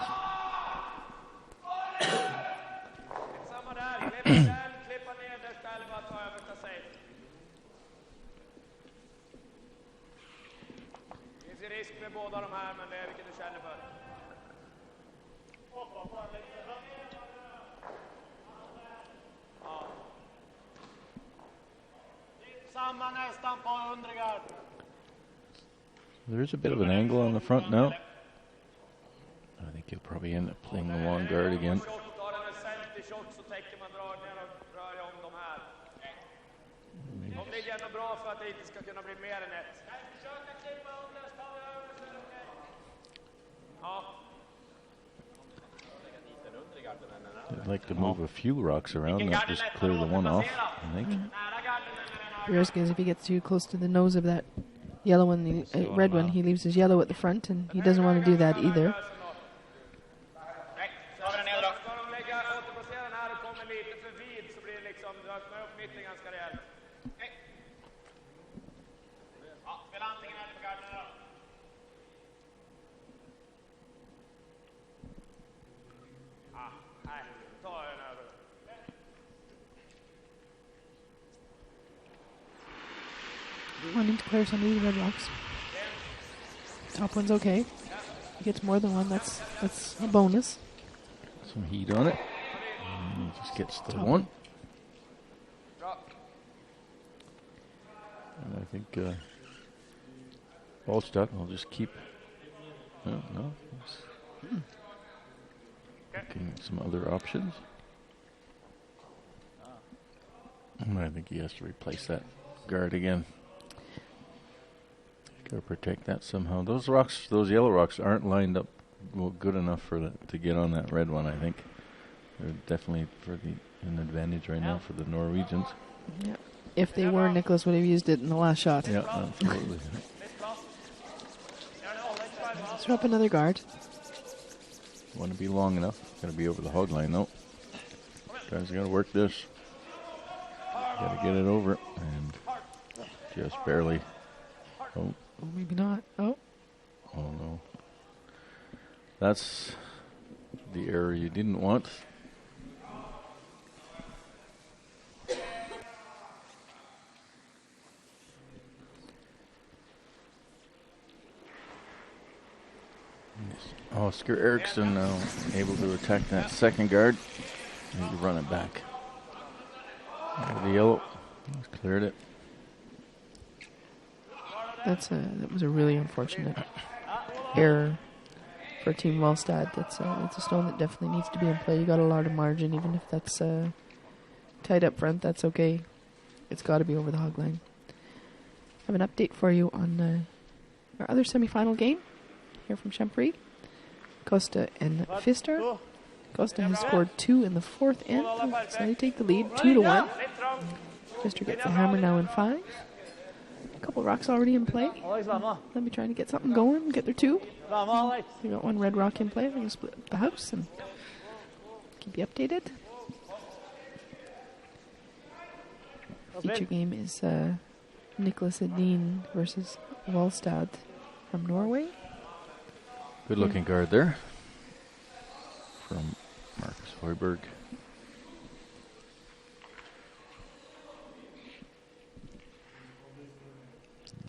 S1: There's a bit of an angle on the front now. I think he'll probably end up playing the long guard again. I'd like to move a few rocks around, not just clear the one off, I think.
S2: The risk is if he gets too close to the nose of that yellow one, the red one, he leaves his yellow at the front, and he doesn't want to do that either. Wanting to clear some of these red rocks. Top one's okay. He gets more than one, that's a bonus.
S1: Some heat on it. And he just gets the one. And I think Walstad will just keep. No. Looking at some other options. And I think he has to replace that guard again. Got to protect that somehow. Those rocks, those yellow rocks, aren't lined up good enough for to get on that red one. I think they're definitely an advantage right now for the Norwegians.
S2: Yeah. If they were, Nicholas would have used it in the last shot.
S1: Yeah, absolutely.
S2: Let's throw up another guard.
S1: Want to be long enough. Got to be over the hog line though. Guys, got to work this. Got to get it over and just barely. Oh,
S2: Oh, maybe not. Oh.
S1: Oh, no. That's the error you didn't want. Oscar Eriksson now able to attack that second guard. Maybe run it back. The yellow. He's cleared it.
S2: That was a really unfortunate error for Team Walstad. That's a stone that definitely needs to be in play. You got a lot of margin, even if that's tight up front. That's okay. It's got to be over the hog line. I have an update for you on our other semifinal game here from Champéry. Costa and Pfister. Costa has scored 2 in the fourth end, so they take the lead 2-1. Pfister gets the hammer now in 5. A couple rocks already in play. They'll be trying to get something going, get their 2. We got 1 red rock in play. We're going to split up the house and keep you updated. Feature game is Nicholas Edin versus Walstad from Norway.
S1: Good looking guard there from Marcus Hoiberg.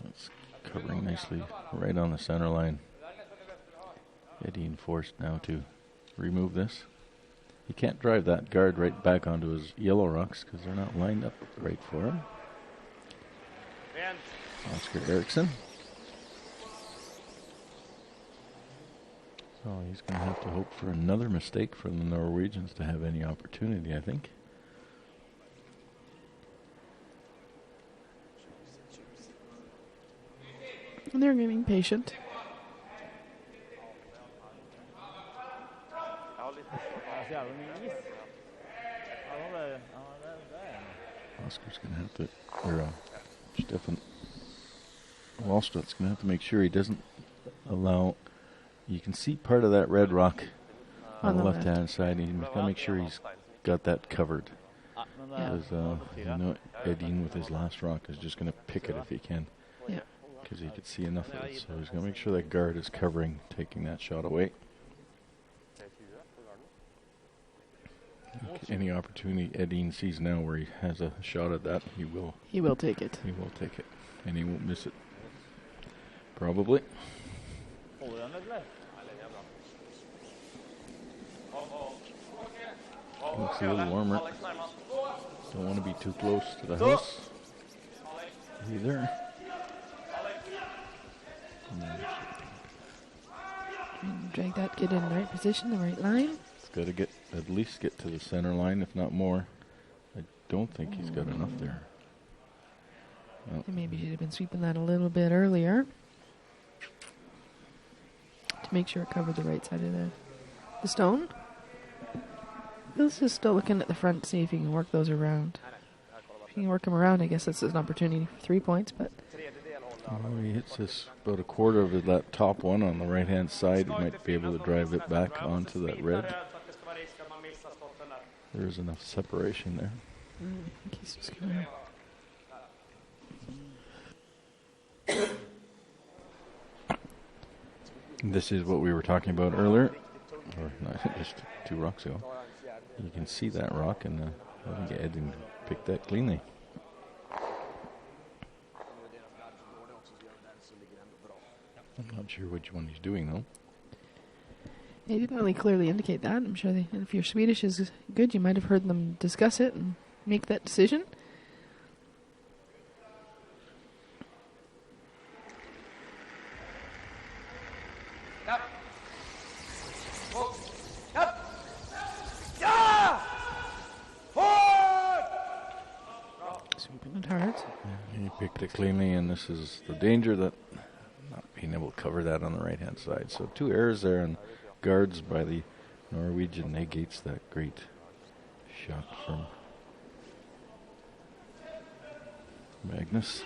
S1: That's covering nicely right on the center line. Edin forced now to remove this. He can't drive that guard right back onto his yellow rocks because they're not lined up right for him. Oscar Eriksson. So he's going to have to hope for another mistake for the Norwegians to have any opportunity, I think.
S2: And they're getting patient.
S1: Oscar's going to have to, or Stefan Walstad's going to have to make sure he doesn't allow. You can see part of that red rock on the left-hand side. He's got to make sure he's got that covered. Because you know, Edin with his last rock is just going to pick it if he can.
S2: Yeah.
S1: Because he could see enough of it. So he's going to make sure that guard is covering, taking that shot away. Any opportunity Edin sees now where he has a shot at that, he will.
S2: He will take it.
S1: He will take it. And he won't miss it. Probably. Looks a little warmer. Don't want to be too close to the house either.
S2: Drag that kid in the right position, the right line.
S1: It's got to at least get to the center line, if not more. I don't think he's got enough there. Well,
S2: They maybe should have been sweeping that a little bit earlier to make sure it covered the right side of the stone. Phil's just still looking at the front to see if he can work those around. If he can work them around, I guess it's an opportunity for 3 points, but
S1: he hits this about a quarter of that top one on the right-hand side. He might be able to drive it back onto that red. There is enough separation there.
S2: I think he's just gonna.
S1: This is what we were talking about earlier, or not, just 2 rocks ago. You can see that rock, and I think Edin picked that cleanly. I'm not sure which one he's doing, though.
S2: They didn't really clearly indicate that. I'm sure if your Swedish is good, you might have heard them discuss it and make that decision. Sweeping it hard.
S1: He picked it cleanly, and this is the danger that not being able to cover that on the right-hand side. So 2 errors there, and guards by the Norwegian negates that great shot from Magnus.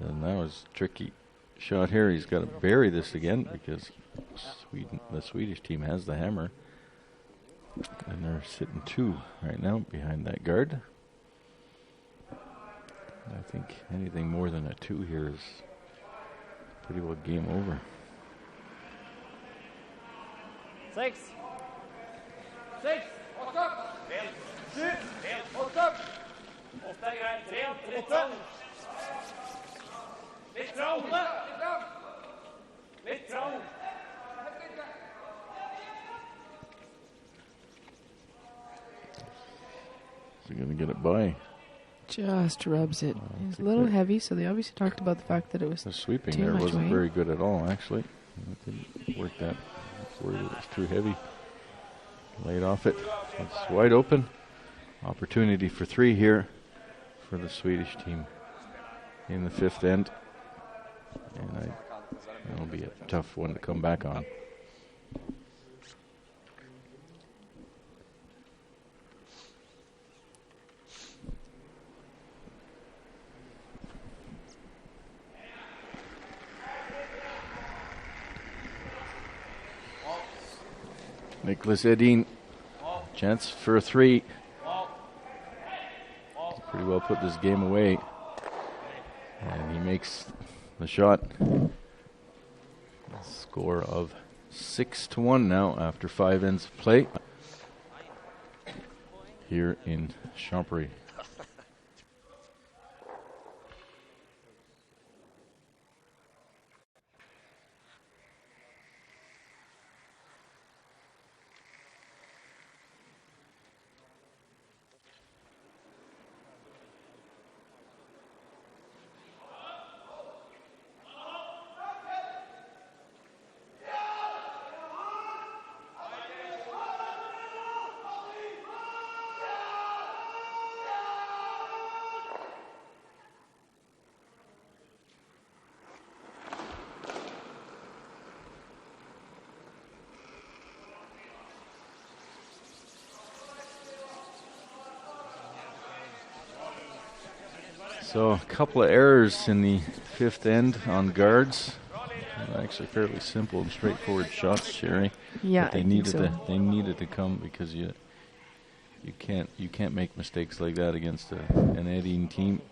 S1: And that was tricky shot here. He's got to bury this again because the Swedish team has the hammer. And they're sitting 2 right now behind that guard. I think anything more than a 2 here is pretty well game over.
S3: 6. 6. 8. 7. 8. 8 är greit. 3. 8. Litt fram. Litt fram.
S1: Is he going to get it by?
S2: Just rubs it. It's a little heavy, so they obviously talked about the fact that it was
S1: the sweeping
S2: too
S1: there
S2: much
S1: wasn't
S2: weight.
S1: very good at all, actually. It didn't work that. I was worried it was too heavy. Laid off it. It's wide open. Opportunity for 3 here for the Swedish team in the 5th end. And it'll be a tough one to come back on. Nicholas Edin, chance for a 3. Pretty well put this game away. And he makes the shot. A score of 6-1 now after 5 ends of play here in Champéry. So a couple of errors in the 5th end on guards. Actually fairly simple and straightforward shots, Sherry.
S2: Yeah,
S1: but they
S2: I
S1: needed
S2: think so.
S1: they needed to come because you can't make mistakes like that against an Edin team.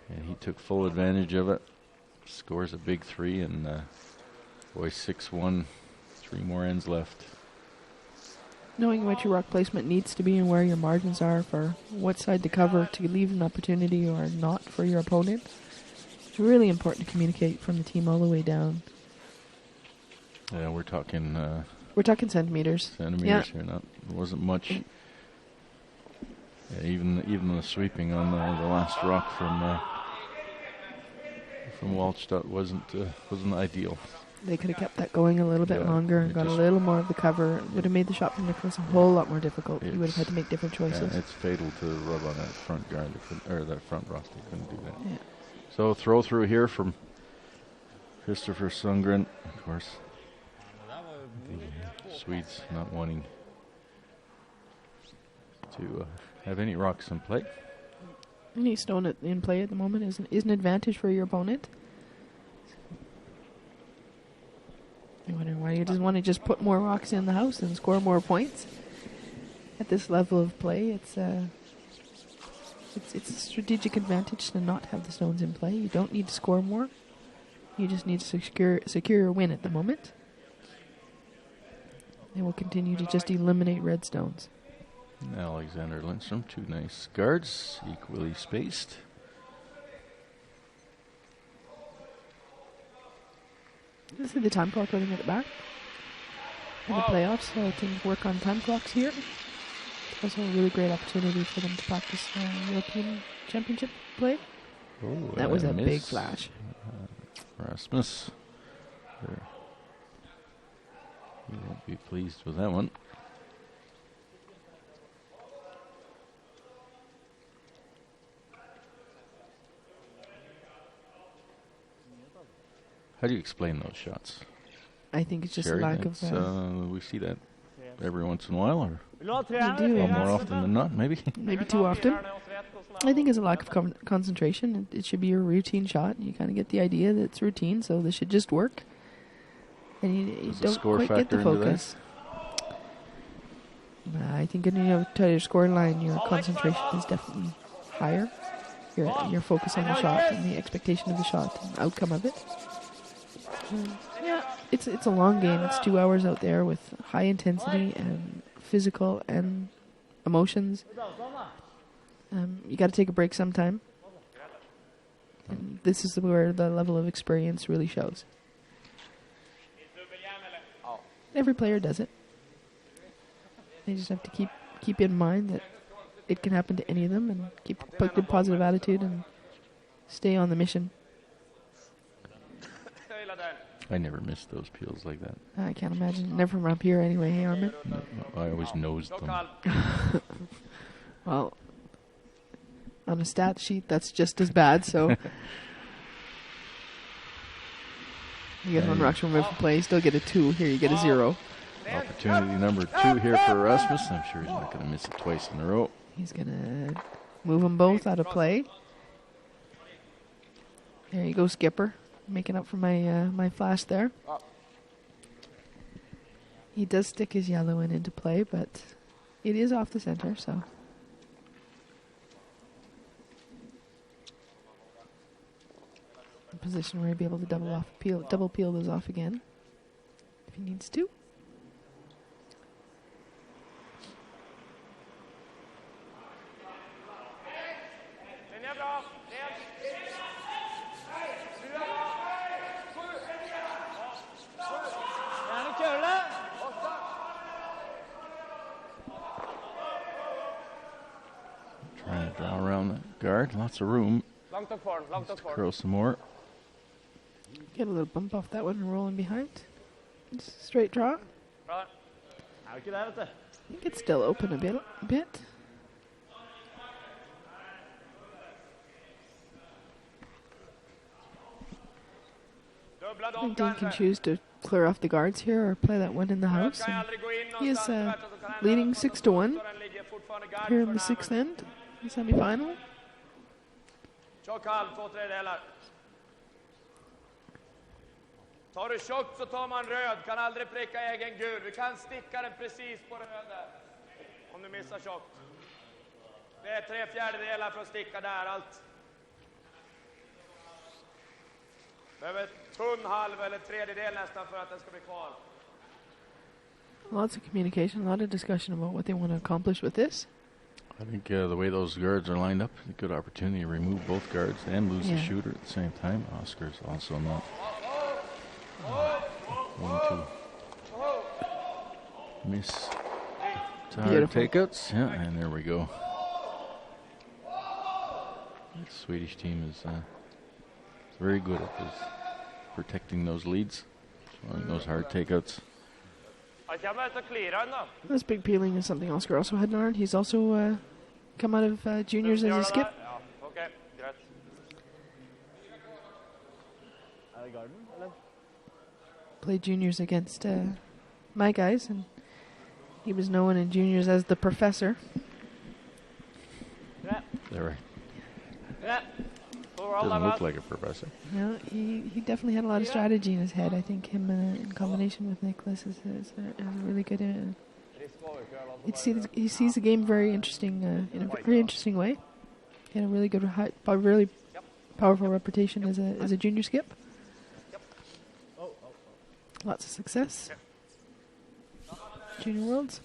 S1: And he took full advantage of it. Scores a big 3 and boy 6-1. 3 more ends left.
S2: Knowing what your rock placement needs to be and where your margins are for what side to cover to leave an opportunity or not for your opponent. It's really important to communicate from the team all the way down.
S1: Yeah, we're talking
S2: centimeters.
S1: Centimeters here. There wasn't much. Yeah, even the sweeping on the last rock from Walstad wasn't ideal.
S2: They could have kept that going a little bit longer and got a little more of the cover. It would have made the shot from Nicholas a whole lot more difficult. He would have had to make different choices.
S1: Yeah, it's fatal to rub on that front guard, or that front rock. They couldn't do that. Yeah. So throw through here from Christopher Sundgren. Of course, the Swedes not wanting to have any rocks in play.
S2: Any stone in play at the moment is an advantage for your opponent. I wonder why you just want to just put more rocks in the house and score more points. At this level of play, it's a strategic advantage to not have the stones in play. You don't need to score more. You just need to secure a win at the moment. They will continue to just eliminate red stones.
S1: Alexander Lindstrom, 2 nice guards, equally spaced.
S2: This is the time clock running at the back. In the playoffs, so teams work on time clocks here. Also a really great opportunity for them to practice European Championship play.
S1: Oh,
S2: that was a
S1: miss.
S2: big flash.
S1: Rasmus. There. You won't be pleased with that one. How do you explain those shots?
S2: I think it's just
S1: Sherry,
S2: a lack of...
S1: we see that every once in a while, or
S2: you do.
S1: more often than not, maybe.
S2: Maybe too often. I think it's a lack of concentration. It should be a routine shot. You kind of get the idea that it's routine, so this should just work. And you don't quite get the focus. I think when you have tighter score line, your concentration is definitely higher. Your focus on the shot and the expectation of the shot and outcome of it. Yeah, it's a long game. It's 2 hours out there with high intensity and physical and emotions. You got to take a break sometime. And this is where the level of experience really shows. Every player does it. They just have to keep in mind that it can happen to any of them and keep a good positive attitude and stay on the mission.
S1: I never missed those peels like that.
S2: I can't imagine. Never from up here anyway, hey Armin?
S1: No, I always nosed them.
S2: Well, on a stat sheet, that's just as bad, so... You get one rush from for play, you still get a 2. Here you get a 0.
S1: Opportunity number 2 here for Rasmus. I'm sure he's not going to miss it twice in a row.
S2: He's going to move them both out of play. There you go, Skipper. Making up for my flash there. He does stick his yellow into play, but it is off the center, so... A position where he'll be able to double peel those off again if he needs to.
S1: Trying to draw around the guard. Lots of room. Curl some more.
S2: Get a little bump off that one and roll in behind. Just straight draw. I think it's still open a bit. I think Dean can choose to clear off the guards here or play that one in the house. And he is leading 6-1 here in the 6th end, the semi-final.
S5: Tar du tjockt så tar man röd, kan aldrig pricka egen gul. Vi kan sticka den precis på röd där. Om du missar tjockt. Det är 3/4 för att sticka där, allt. Behöver tunn halv eller 1/3 nästan för att den ska bli kvar.
S2: Lots of communication, a lot of discussion about what they want to accomplish with this.
S1: I think the way those guards are lined up, a good opportunity to remove both guards and lose the shooter at the same time. Oscar's also not... 1, 2. Miss to hard takeouts. Yeah, and there we go. The Swedish team is very good at this, protecting those leads, throwing those hard takeouts.
S2: This big peeling is something Oscar also had learned. He's also come out of juniors as a skip. Played juniors against my guys, and he was known in juniors as the professor.
S1: There, doesn't look like a professor.
S2: No, he definitely had a lot of strategy in his head. I think him in combination with Nicholas is a really good. He sees the game very interesting in a very interesting way. He had a really good, really powerful reputation as a junior skip. Lots of success. Junior Worlds.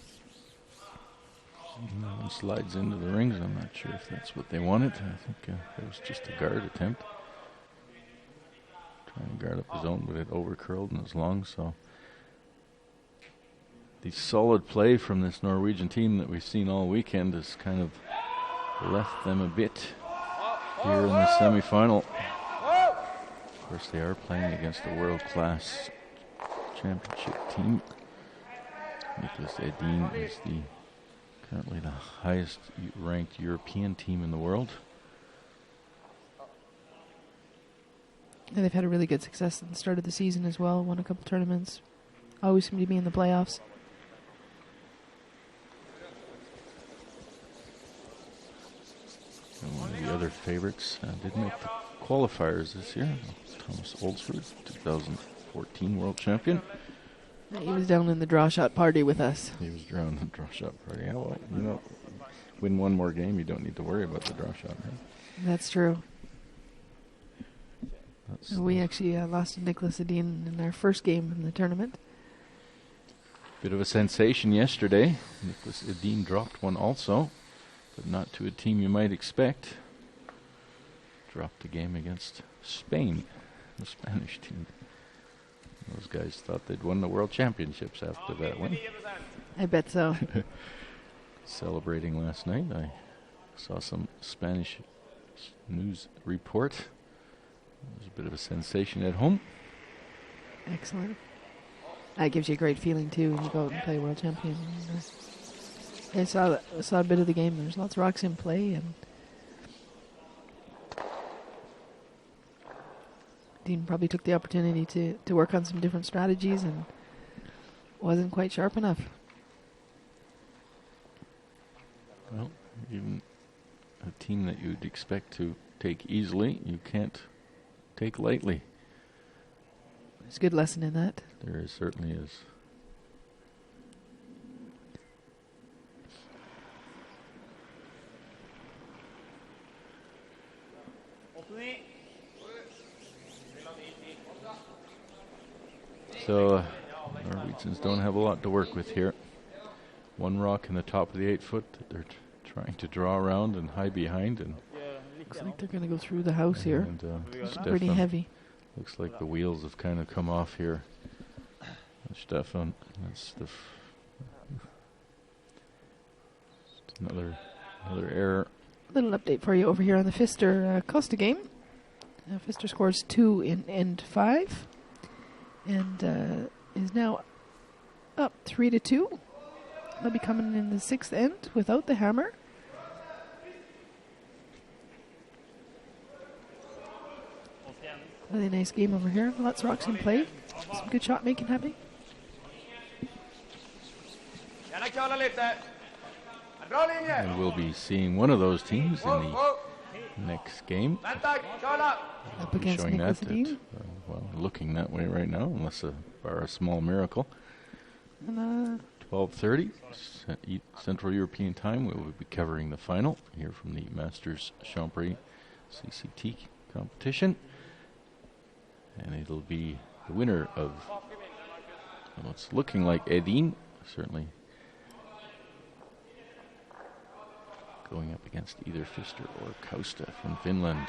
S1: That one slides into the rings. I'm not sure if that's what they wanted. I think it was just a guard attempt. Trying to guard up his own, but it over-curled and was long, so... The solid play from this Norwegian team that we've seen all weekend has kind of left them a bit here in the semi-final. Of course, they are playing against a world-class championship team. Nicholas Edin is currently the highest ranked European team in the world.
S2: And they've had a really good success at the start of the season as well. Won a couple tournaments. Always seem to be in the playoffs.
S1: other favorites did make the qualifiers this year. Thomas Oldsford, 2014 world champion.
S2: He was down in the draw shot party with us.
S1: He was drawn in the draw shot party. Yeah, well, you know, win one more game, you don't need to worry about the draw shot. Right?
S2: That's true. We actually lost to Nicholas Edin in our first game in the tournament.
S1: Bit of a sensation yesterday. Nicholas Edin dropped one also, but not to a team you might expect. Dropped the game against Spain, the Spanish team. Those guys thought they'd won the World Championships after that win.
S2: I bet so.
S1: Celebrating last night. I saw some Spanish news report. It was a bit of a sensation at home.
S2: Excellent. That gives you a great feeling, too, when you go out and play World Champion. I saw a bit of the game. There's lots of rocks in play, and Dean probably took the opportunity to work on some different strategies and wasn't quite sharp enough.
S1: Well, even a team that you'd expect to take easily, you can't take lightly.
S2: There's a good lesson in that.
S1: There certainly is. So, Norwegians don't have a lot to work with here. One rock in the top of the 8 foot that they're trying to draw around and hide behind, and
S2: looks like they're going to go through the house here. It's pretty heavy.
S1: Looks like the wheels have kind of come off here. Stefan, that's the another error.
S2: Little update for you over here on the Pfister Costa game. Pfister scores 2 in end 5, and is now up 3-2. They'll be coming in the 6th end without the hammer. Really nice game over here. Lots of rocks in play. Some good shot making happening.
S1: And we'll be seeing one of those teams in the next game.
S2: Up against Nicholas Edin.
S1: Well, looking that way right now, unless bar a small miracle. 12:30 Central European Time. We will be covering the final here from the Masters Champéry CCT competition. And it'll be the winner of what's looking like Edin, certainly going up against either Pfister or Costa from Finland.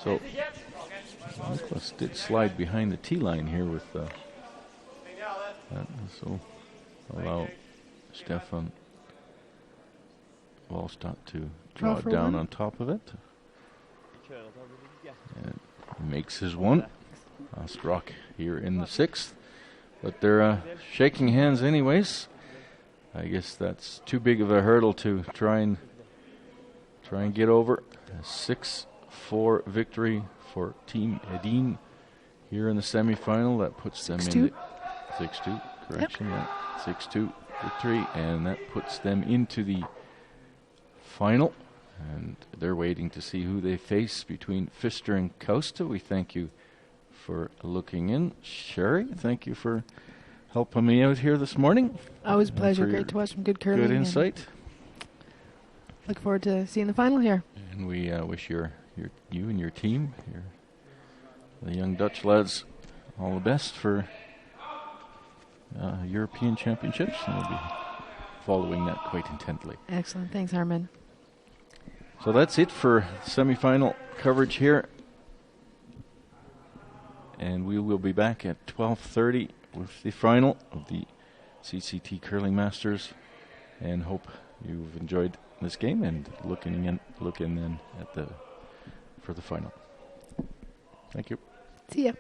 S1: So Nicholas did slide behind the tee line here with that, so allow Stefan Walstad to draw it down on top of it. And makes his one. Last rock here in the 6th. But they're shaking hands anyways. I guess that's too big of a hurdle to try and get over. A 6-4 victory for Team Edin here in the semifinal. That puts them in 6-2. Correction. Yep. 6-2 victory, and that puts them into the final. And they're waiting to see who they face between Pfister and Costa. We thank you for looking in. Sherry, thank you for helping me out here this morning.
S2: Always a pleasure. Great to watch some good curling.
S1: Good insight.
S2: Look forward to seeing the final here.
S1: And we wish you and your team, the young Dutch lads, all the best for European Championships. And we'll be following that quite intently.
S2: Excellent. Thanks, Harman.
S1: So that's it for semifinal coverage here. And we will be back at 12:30 with the final of the CCT Curling Masters. And hope you've enjoyed this game and looking in at for the final. Thank you.
S2: See ya.